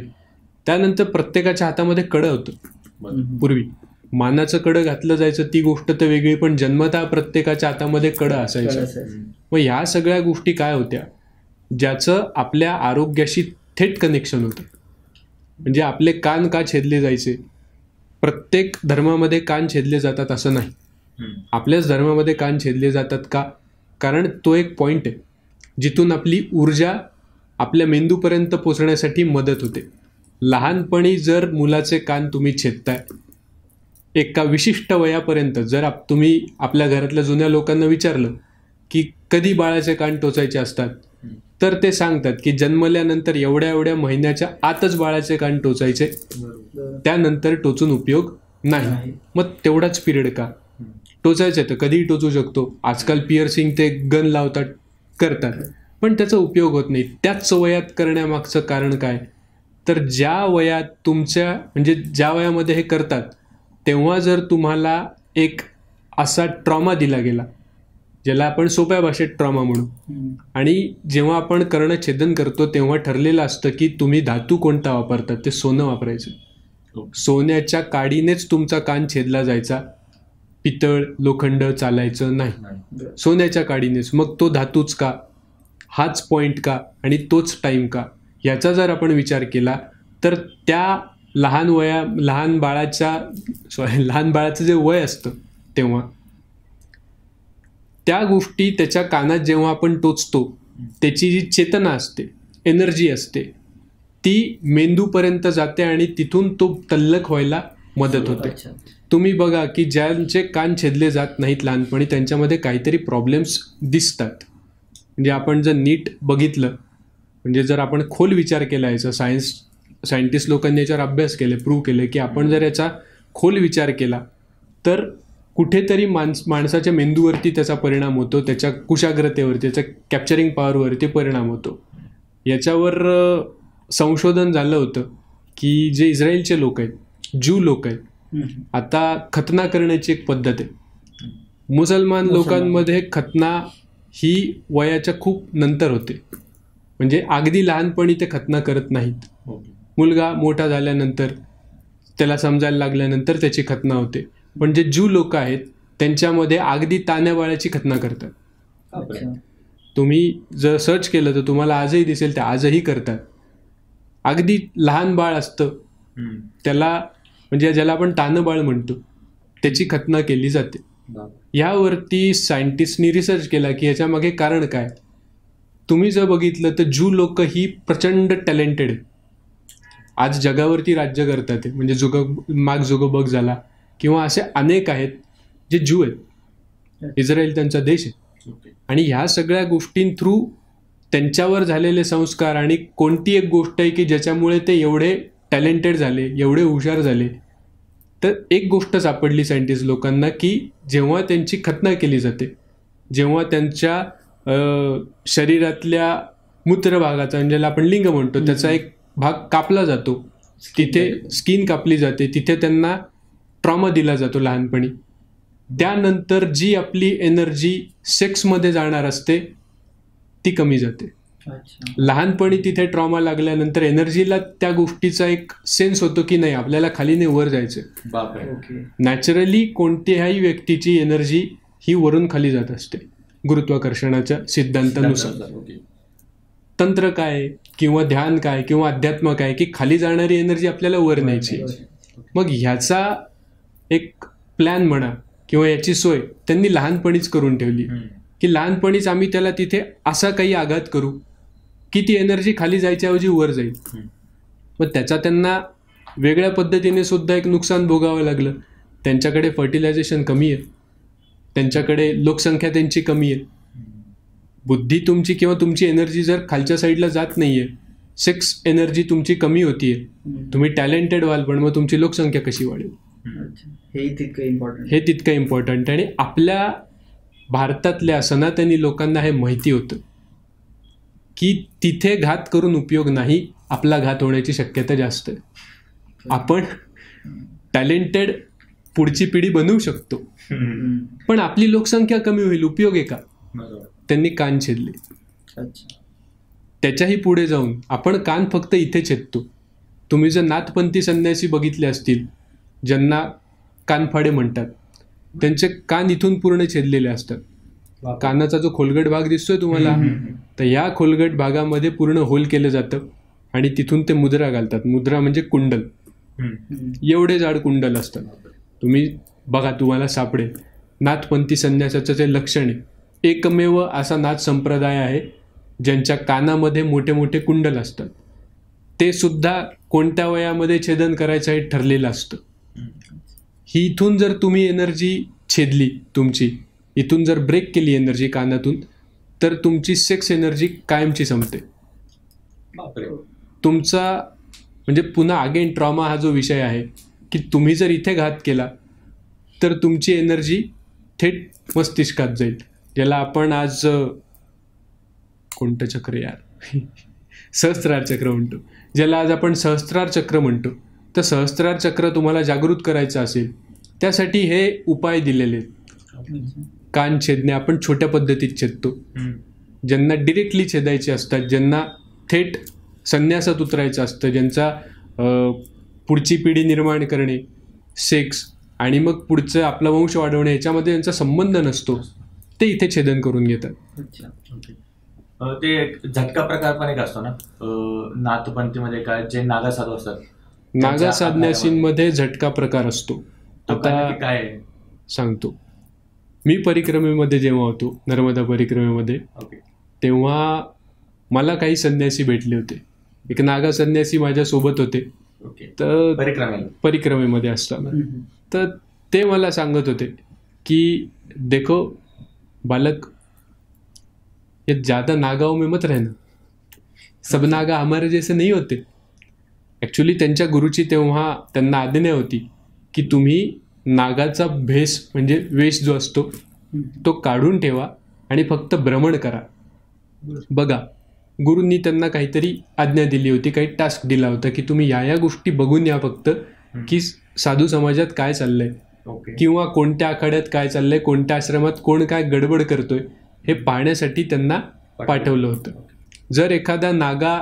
त्यानंतर प्रत्येकाच्या हातामध्ये कडं होतं. पूर्वी मानाचं कडं घातलं जायचं ती गोष्ट तर वेगळी, पण जन्मतः प्रत्येकाच्या हातामध्ये कडं असायचं. मग ह्या सगळ्या गोष्टी काय होत्या, ज्याचं आपल्या आरोग्याशी थेट कनेक्शन होतं. म्हणजे आपले कान का छेदले जायचे, प्रत्येक धर्मामध्ये कान छेदले जातात असं नाही. आपल्याच धर्मामध्ये कान छेदले जातात का, कारण तो एक पॉईंट आहे जिथून आपली ऊर्जा आपल्या मेंदूपर्यंत पोचण्यासाठी मदत होते. लहानपणी जर मुलाचे कान तुम्ही छेदताय, एका विशिष्ट वयापर्यंत जर तुम्ही आपल्या घरातल्या जुन्या लोकांना विचारलं की कधी बाळाचे कान टोचायचे असतात, तर ते सांगतात की जन्मल्यानंतर एवढ्या एवढ्या महिन्याच्या आतच बाळाचे कान टोचायचे, त्यानंतर टोचून उपयोग नाही. मग तेवढाच पिरियड का टोचायचं तर कधीही टोचू शकतो. आजकाल पिअर्सिंग ते गन लावतात, करतात, पण त्याचा उपयोग होत नाही. त्याच वयात करण्यामागचं कारण काय, तर ज्या वयात तुमच्या, म्हणजे ज्या वयामध्ये हे करतात तेव्हा जर तुम्हाला एक असा ट्रॉमा दिला गेला, ज्याला आपण सोप्या भाषेत ट्रॉमा म्हणू, आणि जेव्हा आपण कर्णछेदन करतो तेव्हा ठरलेलं असतं की तुम्ही धातू कोणता वापरतात, ते सोनं वापरायचं. सोन्याच्या काडीनेच तुमचा कान छेदला जायचा, पितळ लोखंड चालायचं नाही, सोन्याच्या काडीनेच. मग तो धातूच का, हाच पॉईंट का आणि तोच टाईम का, याचा जर आपण विचार केला तर त्या लहान बाळाचं जे वय असतं तेव्हा त्या गोष्टी त्याच्या कानात जेव्हा आपण टोचतो, त्याची जी चेतना असते, एनर्जी असते, ती मेंदूपर्यंत जाते आणि तिथून तो तल्लख व्हायला मदत होते. तुम्ही बघा की ज्यांचे कान छेदले जात नाहीत लहानपणी त्यांच्यामध्ये काहीतरी प्रॉब्लेम्स दिसतात. म्हणजे आपण जर नीट बघितलं, म्हणजे जर आपण खोल विचार केला याचा, सायंटिस्ट लोकांनी याच्यावर अभ्यास केले, प्रूव्ह केले की आपण जर याचा खोल विचार केला तर कुठेतरी माणसाच्या मेंदूवरती त्याचा परिणाम होतो, त्याच्या कुशाग्रतेवरती, त्याच्या कॅप्चरिंग पॉवरवरती परिणाम होतो. याच्यावर संशोधन झालं होतं की जे इस्रायलचे लोक आहेत, ज्यू लोक आहेत, आता खतना करण्याची एक पद्धत आहे. मुसलमान लोकांमध्ये खतना ही वयाच्या खूप नंतर होते. म्हणजे अगदी लहानपणी ते खतना करत नाहीत. मुलगा मोठा झाल्यानंतर, त्याला समजायला लागल्यानंतर त्याची खतना होते. पण जे ज्यू लोक आहेत त्यांच्यामध्ये अगदी तान्ह्या बाळाची खतना करतात. अच्छा. तुम्ही जर सर्च केलं तर तुम्हाला आजही दिसेल, ते आजही करतात. अगदी लहान बाळ असतं त्याला, म्हणजे ज्याला आपण तानं बाळ म्हणतो, त्याची खतना केली जाते. यावरती सायंटिस्टनी रिसर्च केला की याच्यामागे कारण काय. तुम्ही जर बघितलं तर ज्यू लोक ही प्रचंड टॅलेंटेड आहेत. आज जगावरती राज्य करतात ते. म्हणजे मार्क झुकरबर्ग झाला किंवा असे अनेक आहेत जे ज्यू आहेत. इस्रायल त्यांचा देश आहे. आणि ह्या सगळ्या गोष्टीं थ्रू त्यांच्यावर झालेले संस्कार आणि कोणती एक गोष्ट आहे की ज्याच्यामुळे ते एवढे टॅलेंटेड झाले, एवढे हुशार झाले. तर एक गोष्ट सापडली सायंटिस्ट लोकांना की जेव्हा त्यांची खतना केली जाते, जेव्हा त्यांच्या शरीरातल्या मूत्र भागाचा, ज्याला आपण लिंग म्हणतो, त्याचा एक भाग कापला जातो, तिथे स्किन कापली जाते, तिथे त्यांना ट्रॉमा दिला जातो लहानपणी. त्यानंतर जी आपली एनर्जी सेक्समध्ये जाणार असते ती कमी जाते. लहानपणी तिथे ट्रॉमा लागल्यानंतर एनर्जीला त्या गोष्टीचा एक सेन्स होतो की नाही, आपल्याला खाली नाही वर जायचं. नॅचरली कोणत्याही व्यक्तीची एनर्जी ही वरून खाली जात असते गुरुत्वाकर्षणाच्या सिद्धांतानुसार. तंत्र काय किंवा ध्यान काय किंवा अध्यात्म काय की खाली जाणारी एनर्जी आपल्याला वर न्यायची. मग ह्याचा एक प्लॅन म्हणा किंवा याची सोय त्यांनी लहानपणीच करून ठेवली की लहानपणीच आम्ही त्याला तिथे असा काही आघात करू की ती एनर्जी खाली जायच्या ऐवजी वर जाईल. मग त्याचा त्यांना वेगळ्या पद्धतीने सुद्धा एक नुकसान भोगावं लागलं. त्यांच्याकडे फर्टिलायझेशन कमी आहे, त्यांच्याकडे लोकसंख्या त्यांची कमी आहे, बुद्धी तुमची किंवा तुमची एनर्जी जर खालच्या साईडला जात नाही आहे, सेक्स एनर्जी तुमची कमी होती आहे, तुम्ही टॅलेंटेड व्हाल पण मग तुमची लोकसंख्या कशी वाढेल. हे तितकं इम्पॉर्टंट. आणि आपल्या भारतातल्या सनातनी लोकांना हे माहिती होतं की तिथे घात करून उपयोग नाही, आपला घात होण्याची शक्यता जास्त आहे. आपण टॅलेंटेड पुढची पिढी बनवू शकतो पण आपली लोकसंख्या कमी होईल, उपयोग आहे का. त्यांनी कान छेदले. त्याच्याही पुढे जाऊन आपण कान फक्त इथे छेदतो. तुम्ही जर नाथपंथी संन्यासी बघितले असतील ज्यांना कानफाडे म्हणतात, त्यांचे कान इथून पूर्ण छेदलेले असतात. कानाचा जो खोलगट भाग दिसतोय तुम्हाला, तर या खोलगट भागामध्ये पूर्ण होल केलं जातं आणि तिथून ते मुद्रा घालतात. मुद्रा म्हणजे कुंडल. एवढे जाड कुंडल असतात. तुम्ही बघा, तुम्हाला सापडेल. नाथपंथी संन्यासाचं ते लक्षण आहे. एकमेव असा नाथ संप्रदाय आहे ज्यांच्या कानामध्ये मोठे मोठे कुंडल असतात. ते सुद्धा कोणत्या वयामध्ये छेदन करायचं हे ठरलेलं असतं. ही इथून जर तुम्ही एनर्जी छेदली, तुमची इथून जर ब्रेक केली एनर्जी कानातून, तर तुमची सेक्स एनर्जी कायमची संपते. तुमचा म्हणजे पुन्हा अगेन ट्रॉमा हा जो विषय आहे की तुम्ही जर इथे घात केला तर तुमची एनर्जी थेट मस्तिष्कात जाईल, ज्याला आपण आज कोणतं चक्र यार सहस्त्रार चक्र म्हणतो, ज्याला आज आपण सहस्त्रार चक्र म्हणतो. तर सहस्त्रार चक्र तुम्हाला जागृत करायचं असेल त्यासाठी हे उपाय दिलेले आहेत. कान छेदणे आपण छोट्या पद्धतीत छेदतो. ज्यांना डिरेक्टली छेदायचे असतात, ज्यांना थेट संन्यासात उतरायचं असतं, ज्यांचा पुढची पिढी निर्माण करणे, सेक्स आणि मग पुढचं आपला वंश वाढवणे याच्यामध्ये त्यांचा संबंध नसतो, ते इथे छेदन करून घेतात. ते झटका प्रकार पण एक असतो ना नाथपंथीमध्ये, काय जे नागा साधू असतात, नागा साधन्यासींमध्ये झटका प्रकार असतो. आता काय सांगतो. मी परिक्रमेमध्ये जेव्हा होतो, नर्मदा परिक्रमेमध्ये, तेव्हा मला काही संन्यासी भेटले होते. एक नागा संन्यासी माझ्या सोबत होते. तर परिक्रमेमध्ये असताना तर ते मला सांगत होते की देखो बालक, ये ज़्यादा नागाओं में मत रहना, सब नागा हमारे जैसे नहीं होते. ॲक्च्युली त्यांच्या गुरुची तेव्हा त्यांना आज्ञा होती की तुम्ही नागाचा भेस म्हणजे वेश जो असतो तो काढून ठेवा आणि फक्त भ्रमण करा. बघा, गुरूंनी त्यांना काहीतरी आज्ञा दिली होती, काही टास्क दिला होता की तुम्ही या गोष्टी बघून या फक्त, की साधू समाजात काय चाललंय किंवा कोणत्या आखाड्यात काय चाललंय, कोणत्या आश्रमात कोण काय गडबड करतोय, हे पाहण्यासाठी त्यांना पाठवलं होतं. जर एखादा नागा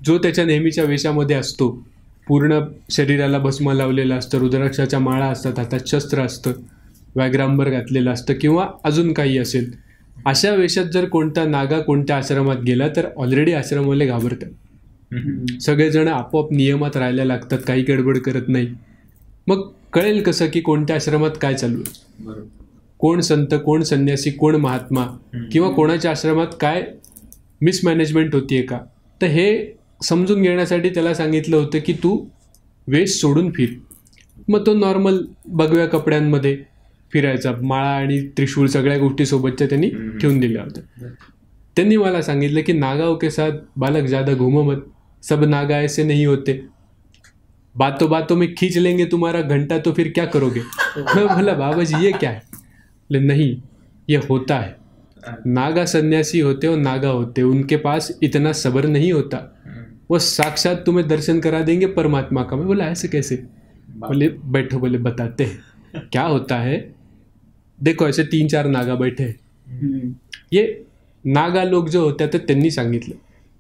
जो त्याच्या नेहमीच्या वेशामध्ये असतो, पूर्ण शरीराला भस्म लावलेलं असतं, रुद्राक्षाच्या माळा असतात, हातात शस्त्र असतं, व्याघ्रांबर घातलेलं असतं किंवा अजून काही असेल, अशा वेशात जर कोणता नागा कोणत्या आश्रमात गेला तर ऑलरेडी आश्रमवाले घाबरतात. सगळेजण आपोआप नियमात राहायला लागतात, काही गडबड करत नाही. मग कळेल कसं की कोणत्या आश्रमात काय चालू आहे, कोण संत, कोण संन्यासी, कोण महात्मा, किंवा कोणाच्या आश्रमात काय मिसमॅनेजमेंट होतीये का. तर हे समजून घेण्यासाठी त्याला सांगितलं होतं की तू वेश सोडून फिर. मग तो नॉर्मल भगव्या कपड्यांमध्ये फिरायचा, माळा आणि त्रिशूळ सगळ्या गोष्टी सोबतच्या त्यांनी ठेवून दिल्या होत्या. त्यांनी मला सांगितलं की नागाओं के साथ बालक ज़्यादा घूमो मत, सब नागा ऐसे नहीं होते, बातों बातों में खींच लेंगे तुम्हारा घंटा तो फिर क्या करोगे. मैं बोला बाबा जी ये क्या है. नहीं ये होता है, नागा सन्यासी होते और नागा होते, उनके पास इतना सब्र नहीं होता, वो साक्षात तुम्हें दर्शन करा देंगे परमात्मा का. मैं बोला ऐसे कैसे. बोले बैठो, बोले बताते हैं क्या होता है. देखो ऐसे 3-4 नागा बैठे हैं. ये नागा लोग जो होते हैं, तो त्यांनी सांगितलं,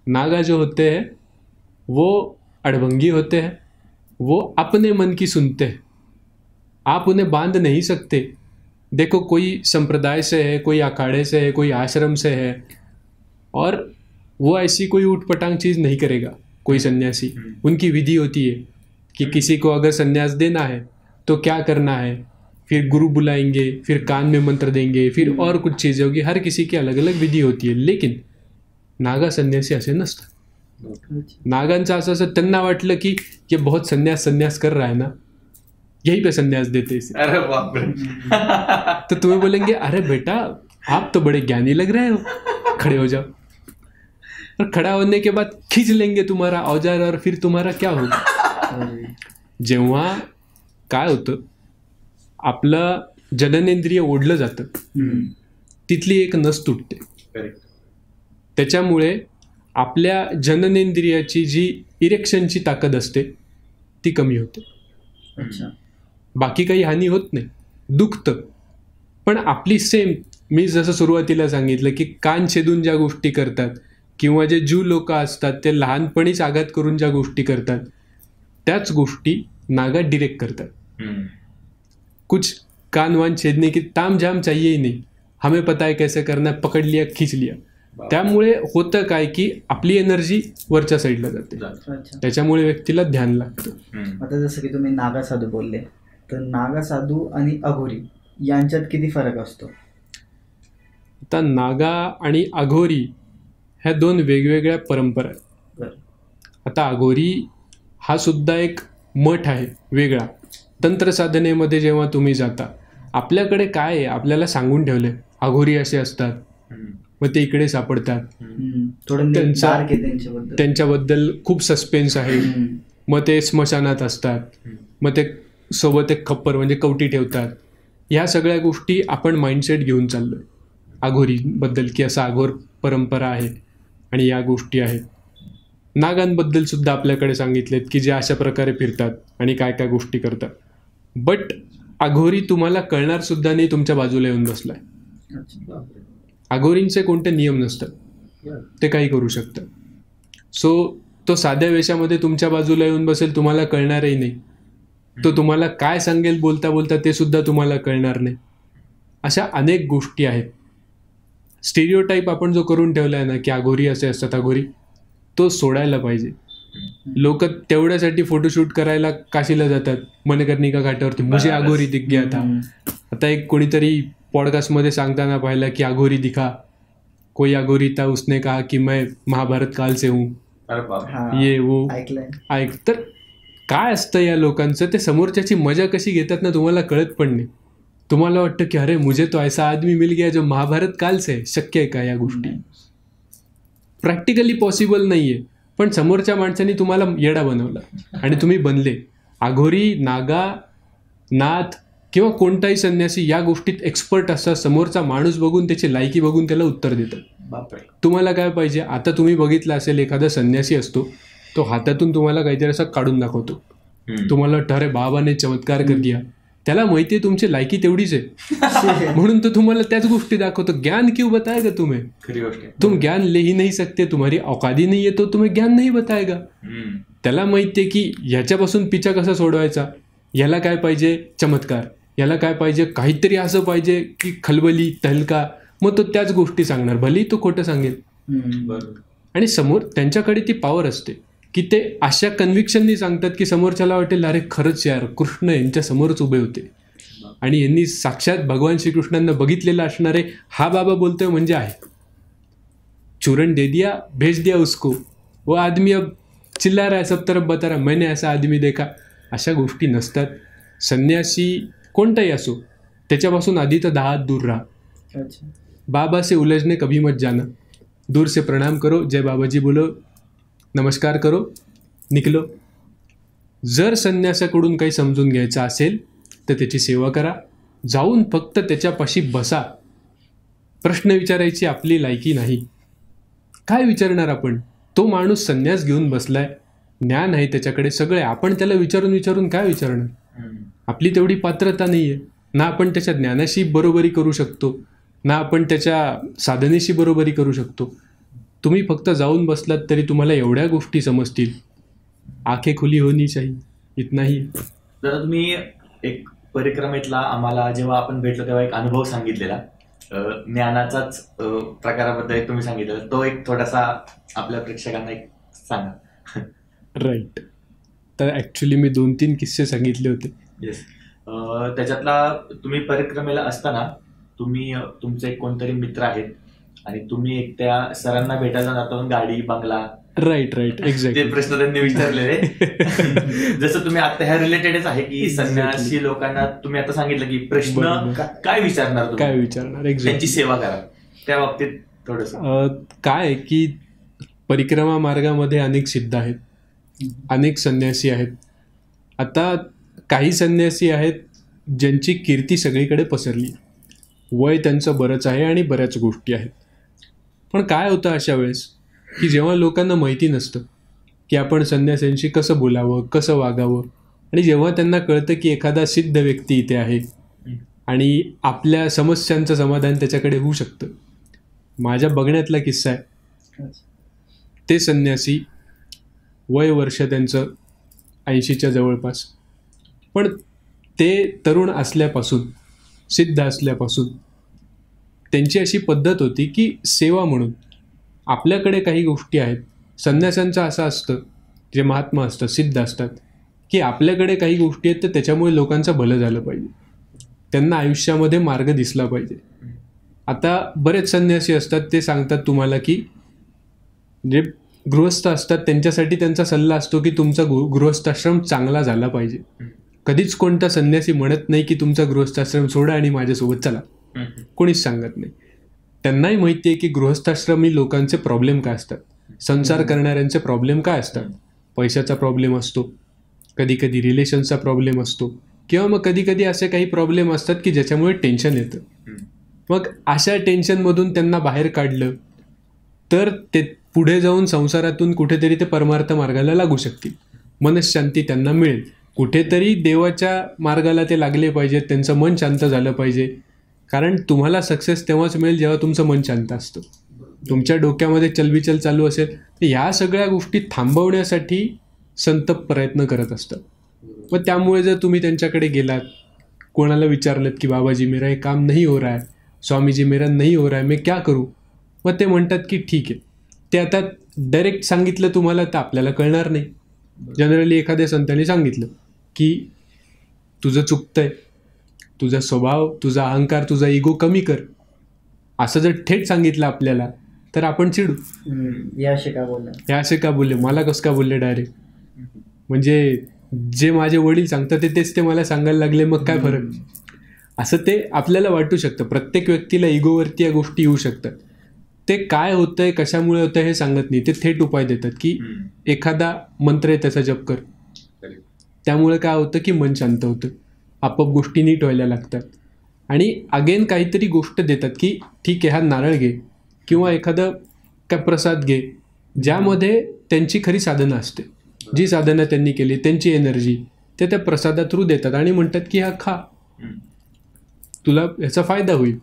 नागा जो होते हैं वो अड़भंगी होते हैं, वो अपने मन की सुनते हैं, आप उन्हें बांध नहीं सकते. देखो कोई संप्रदाय से है, कोई अखाड़े से है, कोई आश्रम से है, और वो ऐसी कोई ऊटपटांग चीज़ नहीं करेगा कोई सन्यासी. उनकी विधि होती है कि किसी को अगर सन्यास देना है तो क्या करना है, फिर गुरु बुलाएंगे, फिर कान में मंत्र देंगे, फिर और कुछ चीज़ें होगी, हर किसी की अलग अलग विधि होती है. लेकिन नागा संन्यासी असे नसतात. नागांचं असं त्यांना वाटलं की ये बहुत संन्यास कर रहा है ना, यही पे संन्यास देते इसे. अरे बाप रे. तो तुम्हें बोलेंगे अरे बेटा आप तो बड़े ज्ञानी लग रहे हो, खड़े हो जाओ. और खड़ा होने के बाद खींच लेंगे तुम्हारा औजार और फिर तुम्हारा क्या होगा. जेव्हा काय होतं, आपलं जननेंद्रिय ओढलं जातं, तिथली एक नस तुटते. त्याच्यामुळे आपल्या जननेंद्रियाची जी इरेक्शनची ताकद असते ती कमी होते. बाकी काही हानी होत नाही, दुखतं. पण आपली सेम, मी जसं सुरुवातीला सांगितलं की कान छेदून ज्या गोष्टी करतात किंवा जे ज्यू लोक असतात ते लहानपणीच आघात करून ज्या गोष्टी करतात, त्याच गोष्टी नागा डिरेक्ट करतात. कुछ कान वान छेदने की ताम झाम चाहिए ही नहीं, हमें पता है कैसे करना है, पकड लिया खींच लिया. त्यामुळे होतं काय की आपली एनर्जी वरच्या साईडला जाते, त्याच्यामुळे व्यक्तीला ध्यान लागतं. आता जसं की तुम्ही नागा साधू बोलले, तर नागा साधू आणि अघोरी यांच्यात किती फरक असतो. आता नागा आणि अघोरी ह्या 2 वेगवेगळ्या परंपरा आहेत. आता अघोरी हा सुद्धा एक मठ आहे वेगळा. तंत्रसाधनेमध्ये जेव्हा तुम्ही जाता, आपल्याकडे काय आहे, आपल्याला सांगून ठेवले अघोरी असे असतात, मग ते इकडे सापडतात, त्यांच्याबद्दल खूप सस्पेन्स आहे. मग ते स्मशानात असतात, मग ते सोबत एक खप्पर म्हणजे कवटी ठेवतात. ह्या सगळ्या गोष्टी आपण माइंडसेट घेऊन चाललो आहे अघोरीबद्दल, की असा अघोर परंपरा आहे आणि या गोष्टी आहेत. नागांबद्दल सुद्धा आपल्याकडे सांगितलेत की जे अशा प्रकारे फिरतात आणि काय काय गोष्टी करतात. बट अघोरी तुम्हाला कळणार सुद्धा नाही तुमच्या बाजूला येऊन बसलाय. अघोरींचे कोणते नियम नसतात, ते काही करू शकतात. सो तो साध्या वेशामध्ये तुमच्या बाजूला येऊन बसेल, तुम्हाला कळणारही नाही. तो तुम्हाला काय सांगेल बोलता बोलता ते सुद्धा तुम्हाला कळणार नाही. अशा अनेक गोष्टी आहेत. स्टिरियोटाईप आपण जो करून ठेवला आहे ना की अघोरी असे असतात अघोरी, तो सोडायला पाहिजे. लोक तेवढ्यासाठी फोटोशूट करायला काशीला जातात, मणिकर्णिका घाटावरती, मुझे अघोरी दिख गया था. आता एक कोणीतरी पॉडकास्टमध्ये सांगताना पाहिला की अघोरी दिखा, कोई अघोरी था, उसने कहा कि मैं महाभारत काल से हूँ, ये वो ऐक. तर काय असतं या लोकांचं, ते समोरच्याची मजा कशी घेतात ना तुम्हाला कळत पण नाही. तुम्हाला वाटतं की अरे मुझे तो ऐसा आदमी मिल गया जो महाभारत काल से है. शक्य आहे का या गोष्टी? प्रॅक्टिकली पॉसिबल नाही आहे. पण समोरच्या माणसाने तुम्हाला येडा बनवला आणि तुम्ही बनले. अघोरी, नागा, नाथ किंवा कोणताही संन्यासी या गोष्टीत एक्सपर्ट असतात. समोरचा माणूस बघून, त्याची लायकी बघून त्याला उत्तर देतात. तुम्हाला काय पाहिजे. आता तुम्ही बघितलं असेल, एखादा संन्यासी असतो, तो हातातून तुम्हाला काहीतरी असं काढून दाखवतो. तुम्हाला वाटतं अरे बाबाने चमत्कार कर दिया, त्याला माहिती आहे तुमची लायकी तेवढीच आहे म्हणून तो तुम्हाला त्याच गोष्टी दाखवतो. ज्ञान क्यों बताएगा तुम्हें? खरी गोष्ट आहे. तुम ज्ञान ले ही नहीं सकते, तुम्हारी औकादी नहीं है तो तुम्हें ज्ञान नहीं बताएगा. त्याला माहिती आहे की ह्याच्यापासून पिछा कसा सोडवायचा, याला काय पाहिजे चमत्कार, याला काय पाहिजे काहीतरी असं पाहिजे की खलबली तहलका, मग तो त्याच गोष्टी सांगणार, भलेही तो खोटं सांगेल. बरोबर. आणि समोर त्यांच्याकडे ती पॉवर असते की ते अशा कन्व्हिक्शननी सांगतात की समोरच्याला वाटेल अरे खरंच यार कृष्ण यांच्या समोरच उभे होते आणि यांनी साक्षात भगवान श्रीकृष्णांना बघितलेलं असणारे हा बाबा बोलतोय म्हणजे आहे. चूरण दे दिया भेज दिया उसको, वो आदमी अब चिल्ला रहा है सब तरफ बता रहा मैंने ऐसा आदमी देखा. अशा गोष्टी नसतात. संन्यासी कोणताही असो त्याच्यापासून आधी तर 10 हात दूर राहा. बाबा से उलझने कभी मत जाना, दूर से प्रणाम करो, जय बाबाजी बोलो, नमस्कार करो, निकलो. जर संन्यासाकडून काही समजून घ्यायचं असेल तर त्याची सेवा करा, जाऊन फक्त त्याच्यापाशी बसा. प्रश्न विचारायची आपली लायकी नाही. काय विचारणार आपण? तो माणूस संन्यास घेऊन बसलाय, ज्ञान आहे त्याच्याकडे सगळे, आपण त्याला विचारून विचारून काय विचारणार? आपली तेवढी पात्रता नाही आहे ना, आपण त्याच्या ज्ञानाशी बरोबरी करू शकतो ना आपण त्याच्या साधनेशी बरोबरी करू शकतो. तुम्ही फक्त जाऊन बसलात तरी तुम्हाला एवढ्या गोष्टी समजतील. आंखें खुली होनी चाहिए, इतना ही. जरा तुम्ही एक परिक्रमेतला आम्हाला जेव्हा आपण भेटलो तेव्हा एक अनुभव सांगितलेला, ज्ञानाचाच प्रकाराबद्दल तुम्ही सांगितलेला, तो एक थोडासा आपल्या प्रेक्षकांना एक सांगा. राईट. तर ॲक्च्युली मी 2-3 किस्से सांगितले होते. येस. त्याच्यातला तुम्ही परिक्रमेला असताना तुम्ही तुमचे एक कोणतरी मित्र आहेत आणि तुम्ही एक त्या सरांना भेटायला जाता, गाडी बंगला. राईट एक्झॅक्टली ते प्रश्न त्यांनी विचारलेले. जसं तुम्ही आता ह्या रिलेटेडच आहे की संन्यासी लोकांना तुम्ही आता सांगितलं की प्रश्न काय विचारणार, त्यांची सेवा करा. त्या बाबतीत थोडस काय की परिक्रमा मार्गामध्ये अनेक सिद्ध आहेत, अनेक संन्यासी आहेत. आता काही संन्यासी आहेत ज्यांची कीर्ती सगळीकडे पसरली, वय त्यांचं बरंच आहे आणि बऱ्याच गोष्टी आहेत. पण काय होतं अशा वेळेस की जेव्हा लोकांना माहिती नसतं की आपण संन्यासांशी कसं बोलावं, कसं वागावं, आणि जेव्हा त्यांना कळतं की एखादा सिद्ध व्यक्ती इथे आहे आणि आपल्या समस्यांचं समाधान त्याच्याकडे होऊ शकतं. माझ्या बघण्यातला किस्सा आहे. ते संन्यासी वय वर्ष त्यांचं 80च्या जवळपास, पण ते तरुण असल्यापासून, सिद्ध असल्यापासून त्यांची अशी पद्धत होती की सेवा म्हणून आपल्याकडे काही गोष्टी आहेत. संन्यासांचं असं असतं, जे महात्मा असतात, सिद्ध असतात, की आपल्याकडे काही गोष्टी आहेत तर त्याच्यामुळे लोकांचं भलं झालं पाहिजे, त्यांना आयुष्यामध्ये मार्ग दिसला पाहिजे. आता बरेच संन्यासी असतात ते सांगतात तुम्हाला की जे गृहस्थ असतात त्यांच्यासाठी त्यांचा सल्ला असतो की तुमचा गृहस्थाश्रम चांगला झाला पाहिजे. कधीच कोणता संन्यासी म्हणत नाही की तुमचा गृहस्थाश्रम सोडा आणि माझ्यासोबत चला, कोणीच सांगत नाही. त्यांनाही माहिती आहे की गृहस्थाश्रमी लोकांचे प्रॉब्लेम काय असतात, संसार करणाऱ्यांचे प्रॉब्लेम काय असतात. पैशाचा प्रॉब्लेम असतो, कधी कधी रिलेशनचा प्रॉब्लेम असतो, किंवा मग कधी कधी असे काही प्रॉब्लेम असतात की ज्याच्यामुळे टेन्शन येतं. मग अशा टेन्शनमधून त्यांना बाहेर काढलं तर ते पुढे जाऊन संसारातून कुठेतरी ते परमार्थ मार्गाला लागू शकतील, मनशांती त्यांना मिळेल. कुठेतरी देवाच्या मार्गाला ते लागले पाहिजेत, त्यांचं मन शांत झालं पाहिजे. कारण तुम्हाला सक्सेस तेव्हाच मिळेल जेव्हा तुमचं मन शांत असतं. तुमच्या डोक्यामध्ये चलबिचल चालू असेल तर ह्या सगळ्या गोष्टी थांबवण्यासाठी संत प्रयत्न करत असतात. मग त्यामुळे जर तुम्ही त्यांच्याकडे गेलात, कोणाला विचारलं की बाबाजी मेरा ये काम नहीं हो रहा है, स्वामीजी मेरा नहीं हो रहा है, मैं क्या करूं, मग ते म्हणतात की ठीक आहे. ते आता डायरेक्ट सांगितलं तुम्हाला तर आपल्याला कळणार नाही. जनरली एखाद्या संतांनी सांगितलं की तुझं चुकतंय, तुझा स्वभाव, तुझा अहंकार, तुझा इगो कमी कर, असं जर थेट सांगितलं आपल्याला तर आपण चिडू. या असे का बोलले, मला कसं का बोलले डायरेक्ट, म्हणजे जे माझे वडील सांगतात तेच ते मला सांगायला लागले, मग काय फरक, असं ते आपल्याला वाटू शकतं. प्रत्येक व्यक्तीला इगोवरती या गोष्टी येऊ शकतात. ते काय होतंय, कशामुळे होतंय हे सांगत नाही, ते थेट उपाय देतात की एखादा मंत्र आहे त्याचा जप कर, त्यामुळे काय होतं की मन शांत होतं, आपोआप गोष्टी नीट व्हायला लागतात. आणि अगेन काहीतरी गोष्ट देतात की ठीक आहे हा नारळ घे किंवा एखादं काय प्रसाद घे, ज्यामध्ये त्यांची खरी साधना असते, जी साधना त्यांनी केली, त्यांची एनर्जी ते त्या प्रसादा थ्रू देतात आणि म्हणतात की हा खा, तुला याचा फायदा होईल.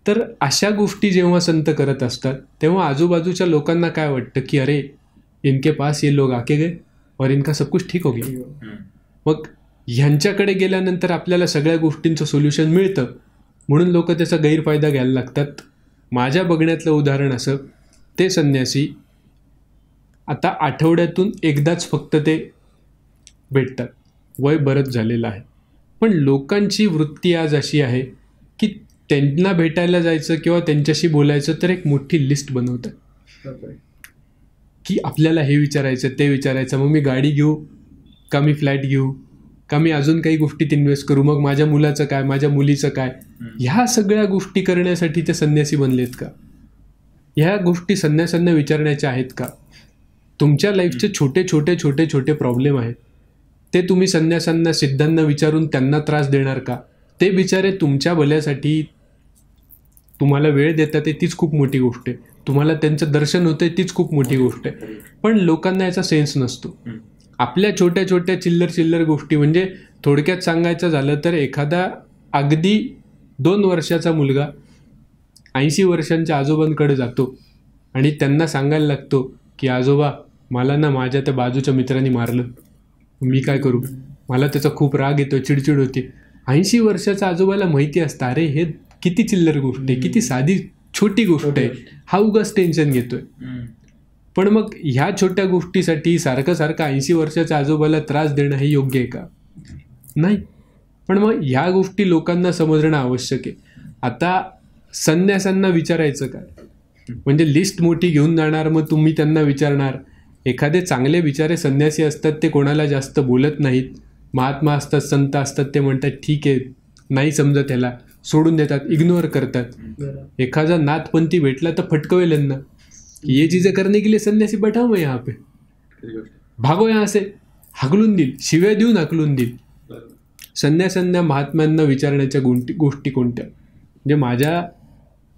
तर अशा गोष्टी जेव्हा संत करत असतात तेव्हा आजूबाजूच्या लोकांना काय वाटतं की अरे इनके पास ये लोग आके गए और इनका सब कुछ ठीक हो गया. मग ह्यांच्याकडे गेल्यानंतर आपल्याला सगळ्या गोष्टींचं सोल्युशन मिळतं म्हणून लोक त्याचा गैरफायदा घ्यायला लागतात. माझ्या बघण्यातलं उदाहरण असं, ते संन्यासी आता आठवड्यातून एकदाच फक्त ते भेटतात, वय बरंच झालेलं आहे, पण लोकांची वृत्ती आज अशी आहे की त्यांना भेटायला जायचं किंवा त्यांच्याशी बोलायचं तर एक मोठी लिस्ट बनवतात की आपल्याला हे विचारायचं ते विचारायचं, मग मी गाडी घेऊ का, मी फ्लॅट घेऊ का, मी अजून काही गोष्टीत इन्व्हेस्ट करू, मग माझ्या मुलाचं काय, माझ्या मुलीचं काय. ह्या सगळ्या गोष्टी करण्यासाठी ते संन्यासी बनलेत का? ह्या गोष्टी संन्यासांना विचारण्याच्या आहेत का? तुमच्या लाईफचे छोटे छोटे छोटे छोटे प्रॉब्लेम आहेत ते तुम्ही संन्यासांना सिद्धांना विचारून त्यांना त्रास देणार का? ते बिचारे तुमच्या भल्यासाठी तुम्हाला वेळ देतात तीच खूप मोठी गोष्ट आहे, तुम्हाला त्यांचं दर्शन होतं तीच खूप मोठी गोष्ट आहे. पण लोकांना याचा सेन्स नसतो. आपल्या छोट्या छोट्या चिल्लर गोष्टी, म्हणजे थोडक्यात सांगायचं झालं तर एखादा अगदी 2 वर्षाचा मुलगा 80 वर्षांच्या आजोबांकडे जातो आणि त्यांना सांगायला लागतो की आजोबा मला ना माझ्या त्या बाजूच्या मित्रांनी मारलं, मी काय करू, मला त्याचा खूप राग येतो, चिडचिड होती. 80 वर्षाच्या आजोबाला माहिती असतं अरे हे किती चिल्लर गोष्ट आहे, किती साधी छोटी गोष्ट आहे, हा उगाच टेन्शन घेतोय. पण मग ह्या छोट्या गोष्टीसाठी सारखं 80 वर्षाच्या आजोबाला त्रास देणं हे योग्य आहे का? नाही. पण मग ह्या गोष्टी लोकांना समजणं आवश्यक आहे. आता संन्यासांना विचारायचं काय, म्हणजे लिस्ट मोठी घेऊन जाणार, मग तुम्ही त्यांना विचारणार. एखादे चांगले बिचारे संन्यासी असतात ते कोणाला जास्त बोलत नाहीत, महात्मा असतात, संत असतात, ते म्हणतात ठीक आहे, नाही समजत ह्याला, सोडून देतात, इग्नोर करतात. एखादा नाथपंथी भेटला तर फटकवेल यांना, ये चीजें करने के लिए सन्यासी बैठा हुआ यहाँ पे, भागो यहाँ से, हाकलून देईल, शिव्या देऊन हाकलून देईल. संन्यासांना महात्म्यांना विचारण्याच्या गोष्टी कोणत्या? म्हणजे माझ्या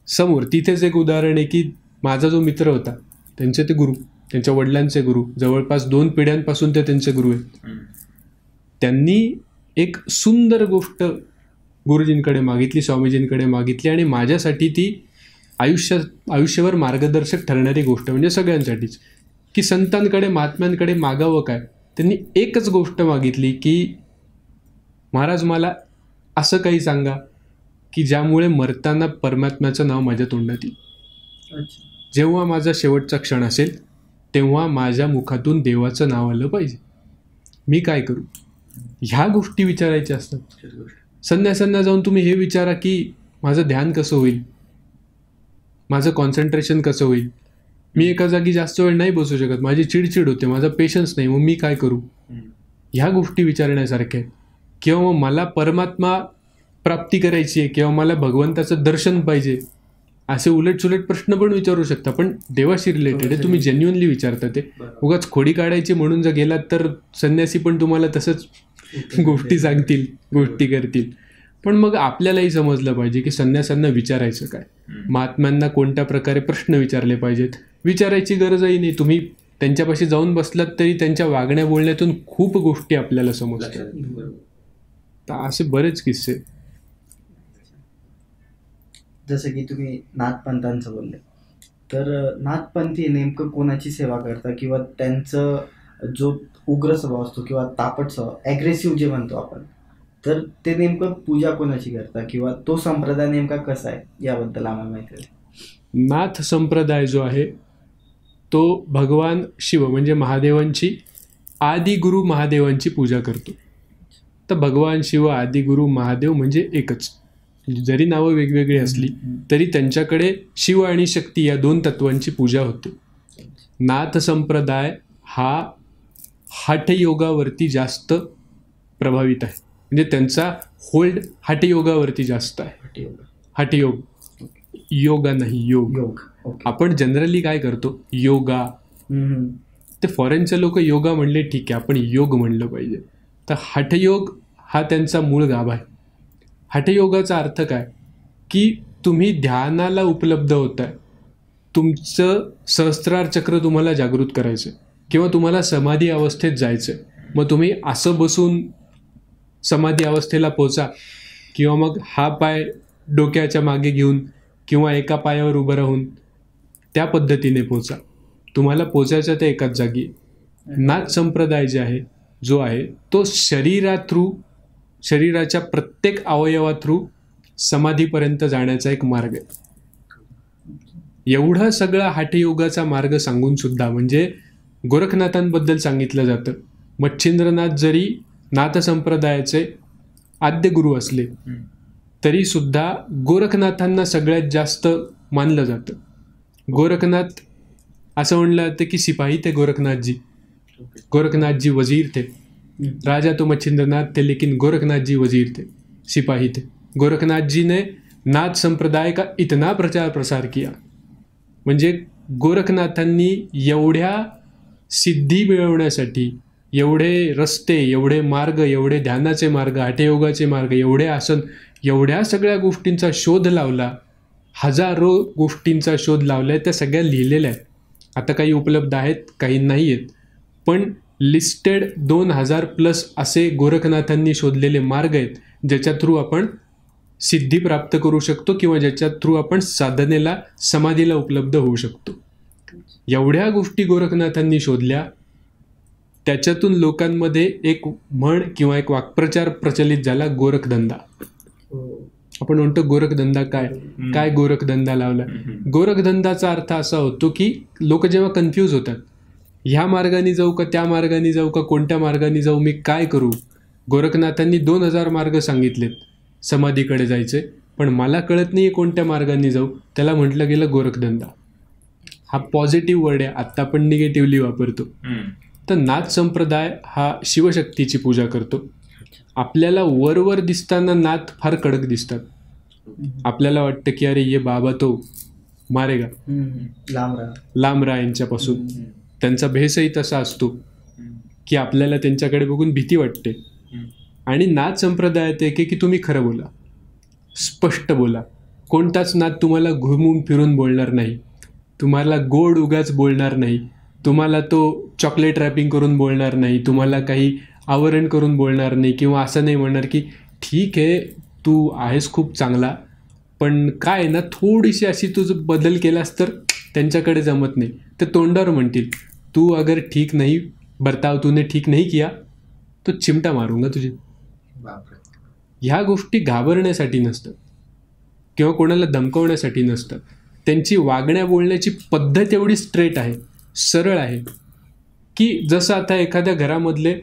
समोर तिथेच एक उदाहरण आहे की माझा जो मित्र होता त्यांचे ते गुरु, त्यांच्या वडिलांचे गुरु, जवळपास 2 पिढ्यांपासून ते त्यांचे गुरु आहेत. त्यांनी एक सुंदर गोष्ट गुरुजींकडे मागितली, स्वामीजींकडे मागितली, आणि माझ्यासाठी ती आयुष्यभर मार्गदर्शक ठरणारी गोष्ट, म्हणजे सगळ्यांसाठीच, की संतांकडे महात्म्यांकडे मागावं काय. त्यांनी एकच गोष्ट मागितली की महाराज मला असं काही सांगा की ज्यामुळे मरताना परमात्म्याचं नाव माझ्या तोंडात येईल. जेव्हा माझा शेवटचा क्षण असेल तेव्हा माझ्या मुखातून देवाचं नाव आलं पाहिजे, मी काय करू. ह्या गोष्टी विचारायच्या असतात. संन्यासांना जाऊन तुम्ही हे विचारा की माझं ध्यान कसं होईल, माझं कॉन्सन्ट्रेशन कसं होईल, मी एका जागी जास्त वेळ नाही बसू शकत, माझी चिडचिड होते, माझा पेशन्स नाही, मग मी काय करू. ह्या गोष्टी विचारण्यासारख्या आहेत. किंवा मला परमात्मा प्राप्ती करायची आहे किंवा मला भगवंताचं दर्शन पाहिजे, असे उलटसुलट प्रश्न पण विचारू शकता, पण देवाशी रिलेटेड आहे, तुम्ही जेन्युअनली विचारता. ते उगाच खोडी काढायची म्हणून जर गेलात तर संन्यासी पण तुम्हाला तसंच गोष्टी सांगतील, गोष्टी करतील. पण मग आपल्यालाही समजलं पाहिजे की संन्यासांना विचारायचं काय, महात्म्यांना कोणत्या प्रकारे प्रश्न विचारले पाहिजेत. विचारायची गरजही नाही, तुम्ही त्यांच्यापाशी जाऊन बसलात तरी त्यांच्या वागण्या बोलण्यातून खूप गोष्टी आपल्याला समजतात. तर असे बरेच किस्से. जसं की तुम्ही नाथपंथांचं बोलले, तर नाथपंथी नेमकं कोणाची सेवा करतात किंवा त्यांचं जो उग्र स्वभाव असतो किंवा तापट स्वभाव, ॲग्रेसिव्ह जे म्हणतो आपण, तर ते नेमकं पूजा कोणाची करतात किंवा तो संप्रदाय नेमका कसा आहे याबद्दल आम्हाला माहिती आहे. नाथ संप्रदाय जो आहे तो भगवान शिव म्हणजे महादेवांची, आदिगुरु महादेवांची पूजा करतो. तर भगवान शिव, आदिगुरु महादेव म्हणजे एकच, जरी नावं वेगवेगळी असली तरी त्यांच्याकडे शिव आणि शक्ती या 2 तत्वांची पूजा होते. नाथ संप्रदाय हा हठयोगावरती जास्त प्रभावित आहे, म्हणजे त्यांचा होल्ड हठयोगावरती जास्त आहे. हठयोग, योगा नाही, योग. आपण जनरली काय करतो, योगा. ते फॉरेनचे लोक योगा म्हणले ठीक आहे, आपण योग म्हणलं पाहिजे. तर हठयोग हा त्यांचा मूळ गाभा आहे. हठयोगाचा अर्थ काय की तुम्ही ध्यानाला उपलब्ध होत आहे, तुमचं सहस्त्रार चक्र तुम्हाला जागृत करायचं किंवा तुम्हाला समाधी अवस्थेत जायचं, मग तुम्ही असं बसून समाधी अवस्थेला पोचा, किंवा मग हा पाय डोक्याच्या मागे घेऊन किंवा एका पायावर उभं राहून त्या पद्धतीने पोचा. तुम्हाला पोचायचं ते एकाच जागी. नाथ संप्रदाय जो आहे तो शरीराच्या प्रत्येक अवयवा थ्रू समाधीपर्यंत जाण्याचा एक मार्ग आहे. एवढा सगळा हठयोगाचा मार्ग सांगून सुद्धा, म्हणजे गोरखनाथांबद्दल सांगितलं जातं, मच्छिंद्रनाथ जरी नाथ संप्रदायाचे आद्य गुरु असले तरी सुद्धा गोरखनाथांना सगळ्यात जास्त मानलं जातं. गोरखनाथ असं म्हणलं जातं की सिपाही थे गोरखनाथ जी वजीर थे. राजा तो मच्छिंद्रनाथ थे लेकिन गोरखनाथ जी वजीर थे, सिपाही थे. गोरखनाथ जी ने नाथ संप्रदाय का इतना प्रचार प्रसार किया. म्हणजे गोरखनाथांनी एवढ्या सिद्धी मिळवण्यासाठी एवढे रस्ते, एवढे मार्ग, एवढे ध्यानाचे मार्ग, हठयोगाचे मार्ग, एवढे आसन, एवढ्या सगळ्या गोष्टींचा शोध लावला. हजारो गोष्टींचा शोध लावला आहे. त्या सगळ्या लिहिलेल्या आहेत. आता काही उपलब्ध आहेत, काही नाही आहेत, पण लिस्टेड 2000+ असे गोरखनाथांनी शोधलेले मार्ग आहेत ज्याच्या थ्रू आपण सिद्धी प्राप्त करू शकतो किंवा ज्याच्या थ्रू आपण साधनेला, समाधीला उपलब्ध होऊ शकतो. एवढ्या गोष्टी गोरखनाथांनी शोधल्या. त्याच्यातून लोकांमध्ये एक म्हण किंवा एक वाक्प्रचार प्रचलित झाला, गोरखधंदा. आपण म्हणतो गोरखधंदा काय गोरखधंदा लावला. गोरखधंदाचा अर्थ असा होतो की लोक जेव्हा कन्फ्यूज होतात, ह्या मार्गाने जाऊ का त्या मार्गाने जाऊ का, कोणत्या मार्गाने जाऊ, मी काय करू. गोरखनाथांनी 2000 मार्ग सांगितलेत समाधीकडे जायचे, पण मला कळत नाही कोणत्या मार्गाने जाऊ. त्याला म्हटलं गेलं गोरखधंदा. हा पॉझिटिव्ह वर्ड आहे, आत्ता आपण निगेटिव्हली वापरतो. तर नाथ संप्रदाय हा शिवशक्तीची पूजा करतो. आपल्याला वरवर दिसताना नाथ फार कडक दिसतात. आपल्याला वाटतं की अरे ये बाबा तो मारेगा, लांब राहा यांच्यापासून. त्यांचा भेसही तसा असतो की आपल्याला त्यांच्याकडे बघून भीती वाटते. आणि नाथ संप्रदायात एक की तुम्ही खरं बोला, स्पष्ट बोला. कोणताच नाथ तुम्हाला घुमून फिरून बोलणार नाही, तुम्हाला गोड उगाच बोलणार नाही, तुम्हाला तो चॉकलेट रॅपिंग करून बोलणार नाही, तुम्हाला काही आवरण करून बोलणार नाही, किंवा असं नाही म्हणणार की ठीक आहे तू आहेस खूप चांगला, पण काय ना थोडीशी अशी तू बदल केलास तर त्यांच्याकडे जमत नाही. तर तोंडावर म्हणतील तू अगर ठीक नाही, बर्ताव तूने ठीक नाही किया तो चिमटा मारूंगा तुझे. ह्या गोष्टी घाबरण्यासाठी नसतात किंवा कोणाला धमकवण्यासाठी नसतात. त्यांची वागण्या बोलण्याची पद्धत एवढी स्ट्रेट आहे, सरळ आहे की जसं आता एखाद्या घरामधले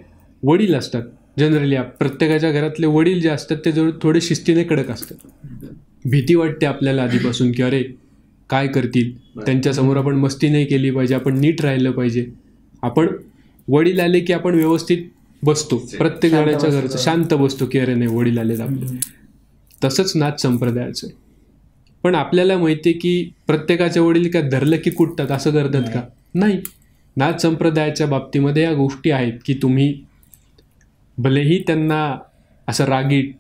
वडील असतात, जनरली प्रत्येकाच्या घरातले वडील जे असतात ते थोडे शिस्तीने कडक असतात. भीती वाटते आपल्याला आधीपासून की अरे काय करतील, त्यांच्यासमोर आपण मस्ती नाही केली पाहिजे, आपण नीट राहिलं पाहिजे. आपण वडील आले की आपण व्यवस्थित बसतो, प्रत्येक जणाच्या घरचं शांत बसतो की अरे नाही वडील आलेत आपले. तसंच नाथ संप्रदायाचं. पण आपल्याला माहिती आहे की प्रत्येकाचे वडील काय धरलं की कुटतात असं करतात का? नाही. नाथ संप्रदायाच्या बाबतीमध्ये या गोष्टी आहेत की तुम्ही भलेही त्यांना असं रागीट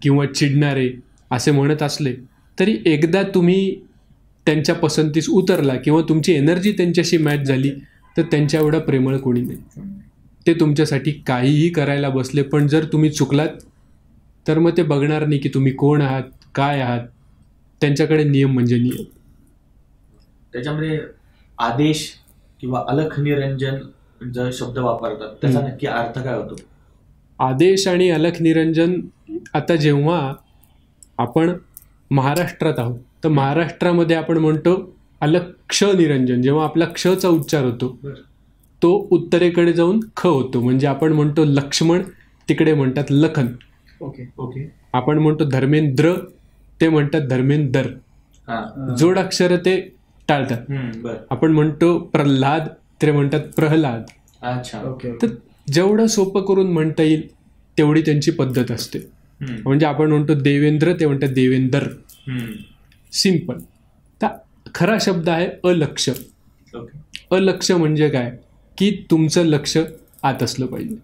किंवा चिडणारे असे म्हणत असले तरी एकदा तुम्ही त्यांच्या पसंतीस उतरला किंवा तुमची एनर्जी त्यांच्याशी मॅच झाली तर त्यांच्या एवढा प्रेमळ कोणी नाही. ते तुमच्यासाठी काहीही करायला बसले, पण जर तुम्ही चुकलात तर मग ते बघणार नाही की तुम्ही कोण आहात, काय आहात. त्यांच्याकडे नियम म्हणजे नियम. त्याच्यामध्ये आदेश किंवा अलख निरंजन जर शब्द वापरतात त्याचा नक्की अर्थ काय होतो? आदेश आणि अलख निरंजन, आता जेव्हा आपण महाराष्ट्रात आहोत तर महाराष्ट्रामध्ये आपण म्हणतो अलक्ष निरंजन. जेव्हा आपला क्षचा उच्चार होतो तो उत्तरेकडे जाऊन ख होतो. म्हणजे आपण म्हणतो लक्ष्मण, तिकडे म्हणतात लखन. ओके. आपण म्हणतो धर्मेंद्र, ते म्हणतात धर्मेंदर. जोड अक्षर ते टाळतात. आपण म्हणतो प्रल्हाद, ते म्हणतात प्रल्हाद. तर जेवढं सोपं करून म्हणता येईल तेवढी त्यांची पद्धत असते. म्हणजे आपण म्हणतो देवेंद्र, ते म्हणतात देवेंदर. सिंपल. तर खरा शब्द आहे अलक्ष. अलक्ष म्हणजे काय की तुमचं लक्ष आत असलं पाहिजे.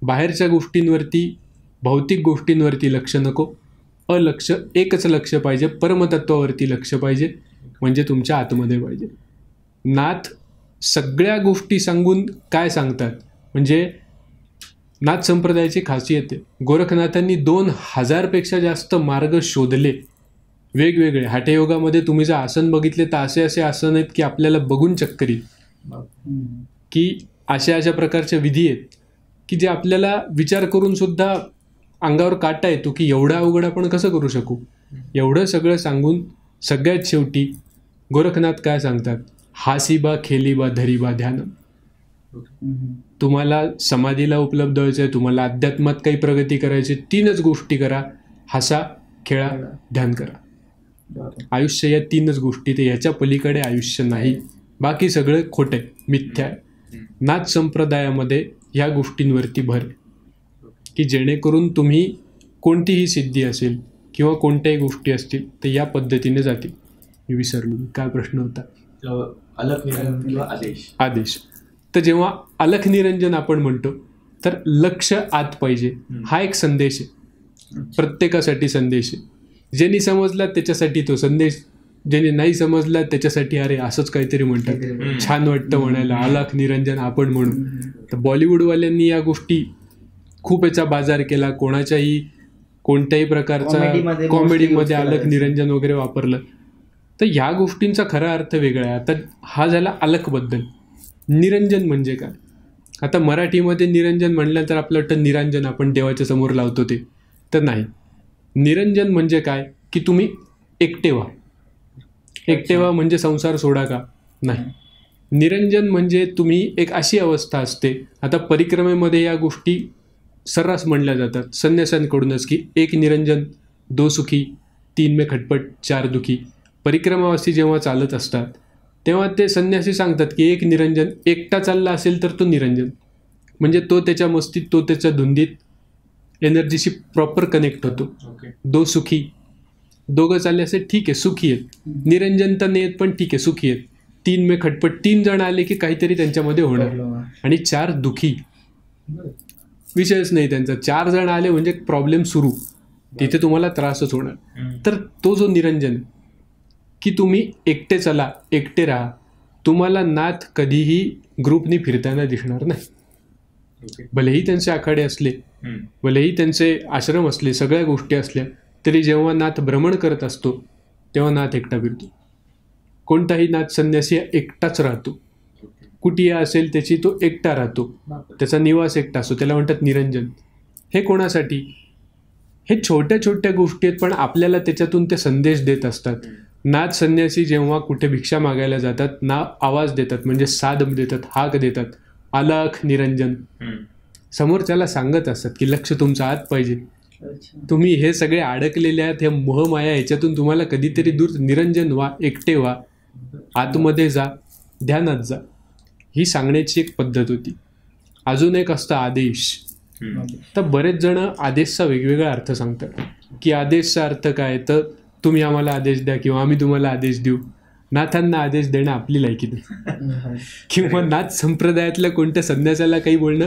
बाहेरच्या गोष्टींवरती, भौतिक गोष्टींवरती लक्ष नको. अलक्ष, एकच लक्ष पाहिजे, परमतत्वावरती लक्ष पाहिजे, म्हणजे तुमच्या आतमध्ये पाहिजे. नाथ सगळ्या गोष्टी सांगून काय सांगतात म्हणजे नाथ संप्रदायाची खासियत आहे. गोरखनाथांनी 2000पेक्षा जास्त मार्ग शोधले वेगवेगळे. हठयोगामध्ये तुम्ही जर आसन बघितले तर असे असे आसन आहेत की आपल्याला बघून चक्कर येईल, की अशा प्रकारच्या विधी आहेत की जे आपल्याला विचार करून सुद्धा अंगावर काटा येतो की एवढं अवघड आपण कसं करू शकू. एवढं सगळं सांगून सगळ्यात शेवटी गोरखनाथ काय सांगतात, हासीबा खेलीबा धरीबा ध्यानम. तुम्हाला समाधीला उपलब्ध व्हायचं आहे, तुम्हाला अध्यात्मात काही प्रगती करायची, 3च गोष्टी करा, हसा, खेळा, ध्यान करा. आयुष्य या 3च गोष्टी, ते याच्या पलीकडे आयुष्य नाही. बाकी सगळं खोटं आहे, मिथ्या आहे. नाथ संप्रदायामध्ये ह्या गोष्टींवरती भर आहे की जेणेकरून तुम्ही कोणतीही सिद्धी असेल किंवा कोणत्याही गोष्टी असतील तर या पद्धतीने जातील. मी विसरलो, काय प्रश्न होता. अलख निरंजन किंवा आदेश. आदेश. तर जेव्हा अलख निरंजन आपण म्हणतो तर लक्ष आत पाहिजे, हा एक संदेश आहे, प्रत्येकासाठी संदेश आहे. ज्यांनी समजला त्याच्यासाठी तो संदेश, ज्यांनी नाही समजला त्याच्यासाठी अरे असंच काहीतरी म्हणतात, छान वाटतं म्हणायला, अलख निरंजन आपण म्हणू. तर बॉलिवूडवाल्यांनी या गोष्टी खूप याचा बाजार केला, कोणत्याही प्रकारचा कॉमेडीमध्ये अलख निरंजन वगैरे वापरलं. तर ह्या गोष्टींचा खरा अर्थ वेगळा आहे. आता हा झाला अलखबद्दल. निरंजन म्हणजे काय. आता मराठीमध्ये निरंजन म्हणलं तर आपलं वाटतं निरांजन, आपण देवाच्या समोर लावतो ते, तर नाही. निरंजन म्हणजे काय की तुम्ही एकटे व्हा. एकटे व्हा म्हणजे संसार सोडा का, नाही. निरंजन म्हणजे तुम्ही एक अशी अवस्था असते, आता परिक्रमेमध्ये या गोष्टी सर्रास म्हणल्या जातात संन्यासांकडूनच की 1 निरंजन 2 सुखी 3 में खटपट 4 दुखी. परिक्रमावासी जेव्हा चालत असतात तेव्हा ते संन्यासी सांगतात की 1 निरंजन, एकटा चालला असेल तर तो निरंजन, म्हणजे तो त्याच्या मस्तीत, तो त्याच्या धुंदीत एनर्जीशी प्रॉपर कनेक्ट होतो. 2 सुखी, दोघं चालले असेल ठीक आहे, सुखी आहेत. निरंजन तर नाही आहेत पण ठीक आहे, सुखी आहेत. 3 में खटपट, 3 जण आले की काहीतरी त्यांच्यामध्ये होणार. आणि 4 दुखी, विषयच नाही त्यांचा. 4 जण आले म्हणजे प्रॉब्लेम सुरू, तिथे तुम्हाला त्रासच होणार. तर तो जो निरंजन की तुम्ही एकटे चला, एकटे राहा, तुम्हाला नाथ कधीही ग्रुपनी फिरताना दिसणार नाही. भलेही त्यांचे आखाडे असले, भलेही त्यांचे आश्रम असले, सगळ्या गोष्टी असल्या तरी जेव्हा नाथ भ्रमण करत असतो तेव्हा नाथ एकटा फिरतो. कोणताही नाथ संन्यासी एकटाच राहतो. कुटिया असेल त्याची, तो एकटा राहतो, त्याचा निवास एकटा असतो, त्याला म्हणतात निरंजन. हे कोणासाठी, हे छोट्या छोट्या गोष्टी आहेत पण आपल्याला त्याच्यातून ते संदेश देत असतात. नाथ संन्यासी जेव्हा कुठे भिक्षा मागायला जातात ना, आवाज देतात, म्हणजे साद देतात, हाक देतात, अलख निरंजन. समोरच्याला सांगत असतात की लक्ष तुमचं आत पाहिजे, तुम्ही हे सगळे अडकलेले आहात, हे मोहमाया, ह्याच्यातून तुम्हाला कधीतरी दूर, निरंजन व्हा, एकटे व्हा, आतमध्ये जा, ध्यानात जा. ही सांगण्याची एक पद्धत होती. अजून एक असतं आदेश. तर बरेच जण आदेशचा वेगवेगळा अर्थ सांगतात की आदेशचा अर्थ काय, तर तुम्ही आम्हाला आदेश द्या किंवा आम्ही तुम्हाला आदेश देऊ. नाथांना आदेश देणं आपली लायकी नाही, किंवा नाथ संप्रदायातल्या कोणत्या संन्यासाला काही बोलणं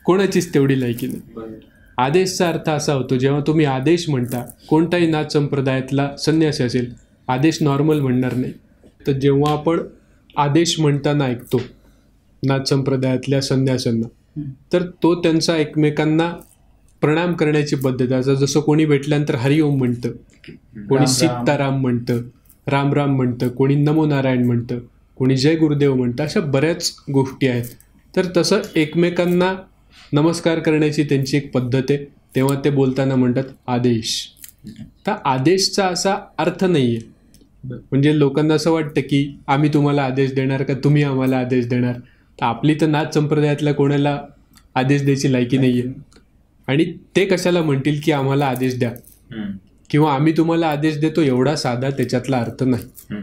कोणाचीच तेवढी लायकी नाही. आदेशचा अर्थ असा होतो, जेव्हा तुम्ही आदेश म्हणता, कोणताही नाथ संप्रदायातला संन्यासी असेल आदेश नॉर्मल म्हणणार नाही. तर जेव्हा आपण आदेश म्हणताना ऐकतो नाथ संप्रदायातल्या संन्यासांना, तर तो त्यांचा एकमेकांना प्रणाम करण्याची पद्धत आहे. जसं कोणी भेटल्यानंतर हरिओम म्हणतं, कोणी सीताराम म्हणतं, राम राम म्हणतं, कोणी नमो नारायण म्हणतं, कोणी जय गुरुदेव म्हणतं, अशा बऱ्याच गोष्टी आहेत. तर तसं एकमेकांना नमस्कार करण्याची त्यांची एक पद्धत आहे, तेव्हा ते बोलताना म्हणतात आदेश. तर आदेशचा असा अर्थ नाही आहे, म्हणजे लोकांना असं वाटतं की आम्ही तुम्हाला आदेश देणार का तुम्ही आम्हाला आदेश देणार. तर आपली तर नाथ संप्रदायातल्या कोणाला आदेश द्यायची लायकी नाही आहे, आणि ते कशाला म्हणतील की आम्हाला आदेश द्या किंवा आम्ही तुम्हाला आदेश देतो, एवढा साधा त्याच्यातला अर्थ नाही.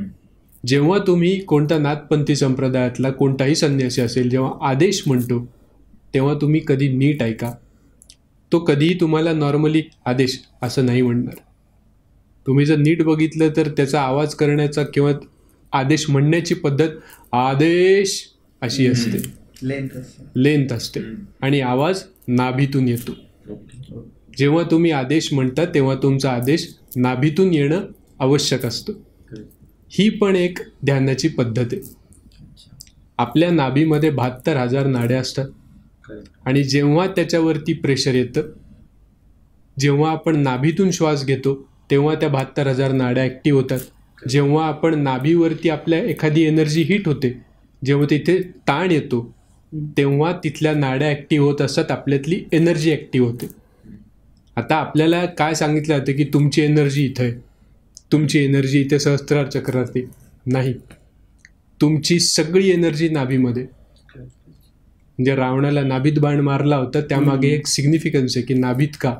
जेव्हा तुम्ही कोणता नाथपंथी संप्रदायातला कोणताही संन्यासी असेल, जेव्हा आदेश म्हणतो तेव्हा तुम्ही कधी नीट ऐका. तो कधीही तुम्हाला नॉर्मली आदेश असं नाही म्हणणार. तुम्ही जर नीट बघितलं तर त्याचा आवाज करण्याचा किंवा आदेश म्हणण्याची पद्धत आदेश अशी असते, लेंथ असते, आणि आवाज नाभीतून येतो. जेव्हा तुम्ही आदेश म्हणता तेव्हा तुमचा आदेश नाभीतून येणं आवश्यक असतं. ही पण एक ध्यानाची पद्धत आहे. आपल्या नाभीमध्ये 72,000 नाड्या असतात आणि जेव्हा त्याच्यावरती प्रेशर येतं, जेव्हा आपण नाभीतून श्वास घेतो तेव्हा त्या 72,000 नाड्या ॲक्टिव्ह होतात. जेव्हा आपण नाभीवरती आपल्या एखादी एनर्जी हिट होते, जेव्हा तिथे ताण येतो तेव्हा तिथल्या नाड्या ॲक्टिव्ह होत असतात, आपल्यातली एनर्जी ॲक्टिव्ह होते. आता आपल्याला काय सांगितलं जातं की तुमची एनर्जी इथं आहे, तुमची एनर्जी इथे सहस्त्रार चक्रावरती नाही. तुमची सगळी एनर्जी नाभीमध्ये. म्हणजे रावणाला नाभीत बाण मारला होता त्यामागे एक सिग्निफिकन्स आहे की नाभीत का,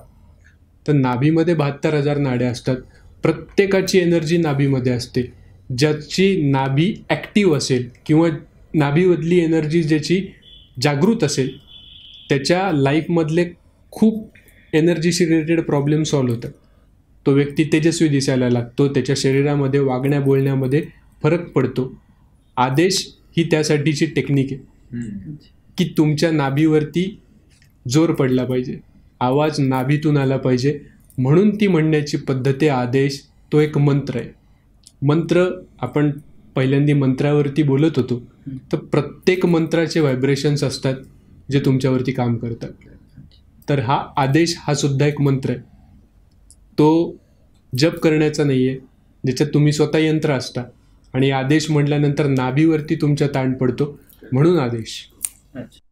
तर नाभीमध्ये 72,000 नाड्या असतात. प्रत्येकाची एनर्जी नाभीमध्ये असते. ज्याची नाभी ॲक्टिव्ह असेल किंवा नाभीमधली एनर्जी ज्याची जागृत असेल त्याच्या लाईफमधले खूप एनर्जीशी रिलेटेड प्रॉब्लेम सॉल्व्ह होतात. तो व्यक्ती तेजस्वी दिसायला लागतो, त्याच्या शरीरामध्ये वागण्या बोलण्यामध्ये फरक पडतो. आदेश ही त्यासाठीची टेक्निक आहे की तुमच्या नाभीवरती जोर पडला पाहिजे, आवाज नाभीतून आला पाहिजे. म्हणून ती म्हणण्याची पद्धत आहे आदेश. तो एक मंत्र आहे. मंत्र आपण पहिल्यांदा मंत्रावरती बोलत होतो, तर प्रत्येक मंत्राचे व्हायब्रेशन्स असतात जे तुमच्यावरती काम करतात. तर हा आदेश हा सुद्धा एक मंत्र आहे. तो जप करण्याचा नाही आहे, ज्याच्यात तुम्ही स्वतः यंत्र असता. आणि आदेश म्हटल्यानंतर नाभीवरती तुमचा ताण पडतो, म्हणून आदेश. अच्छा.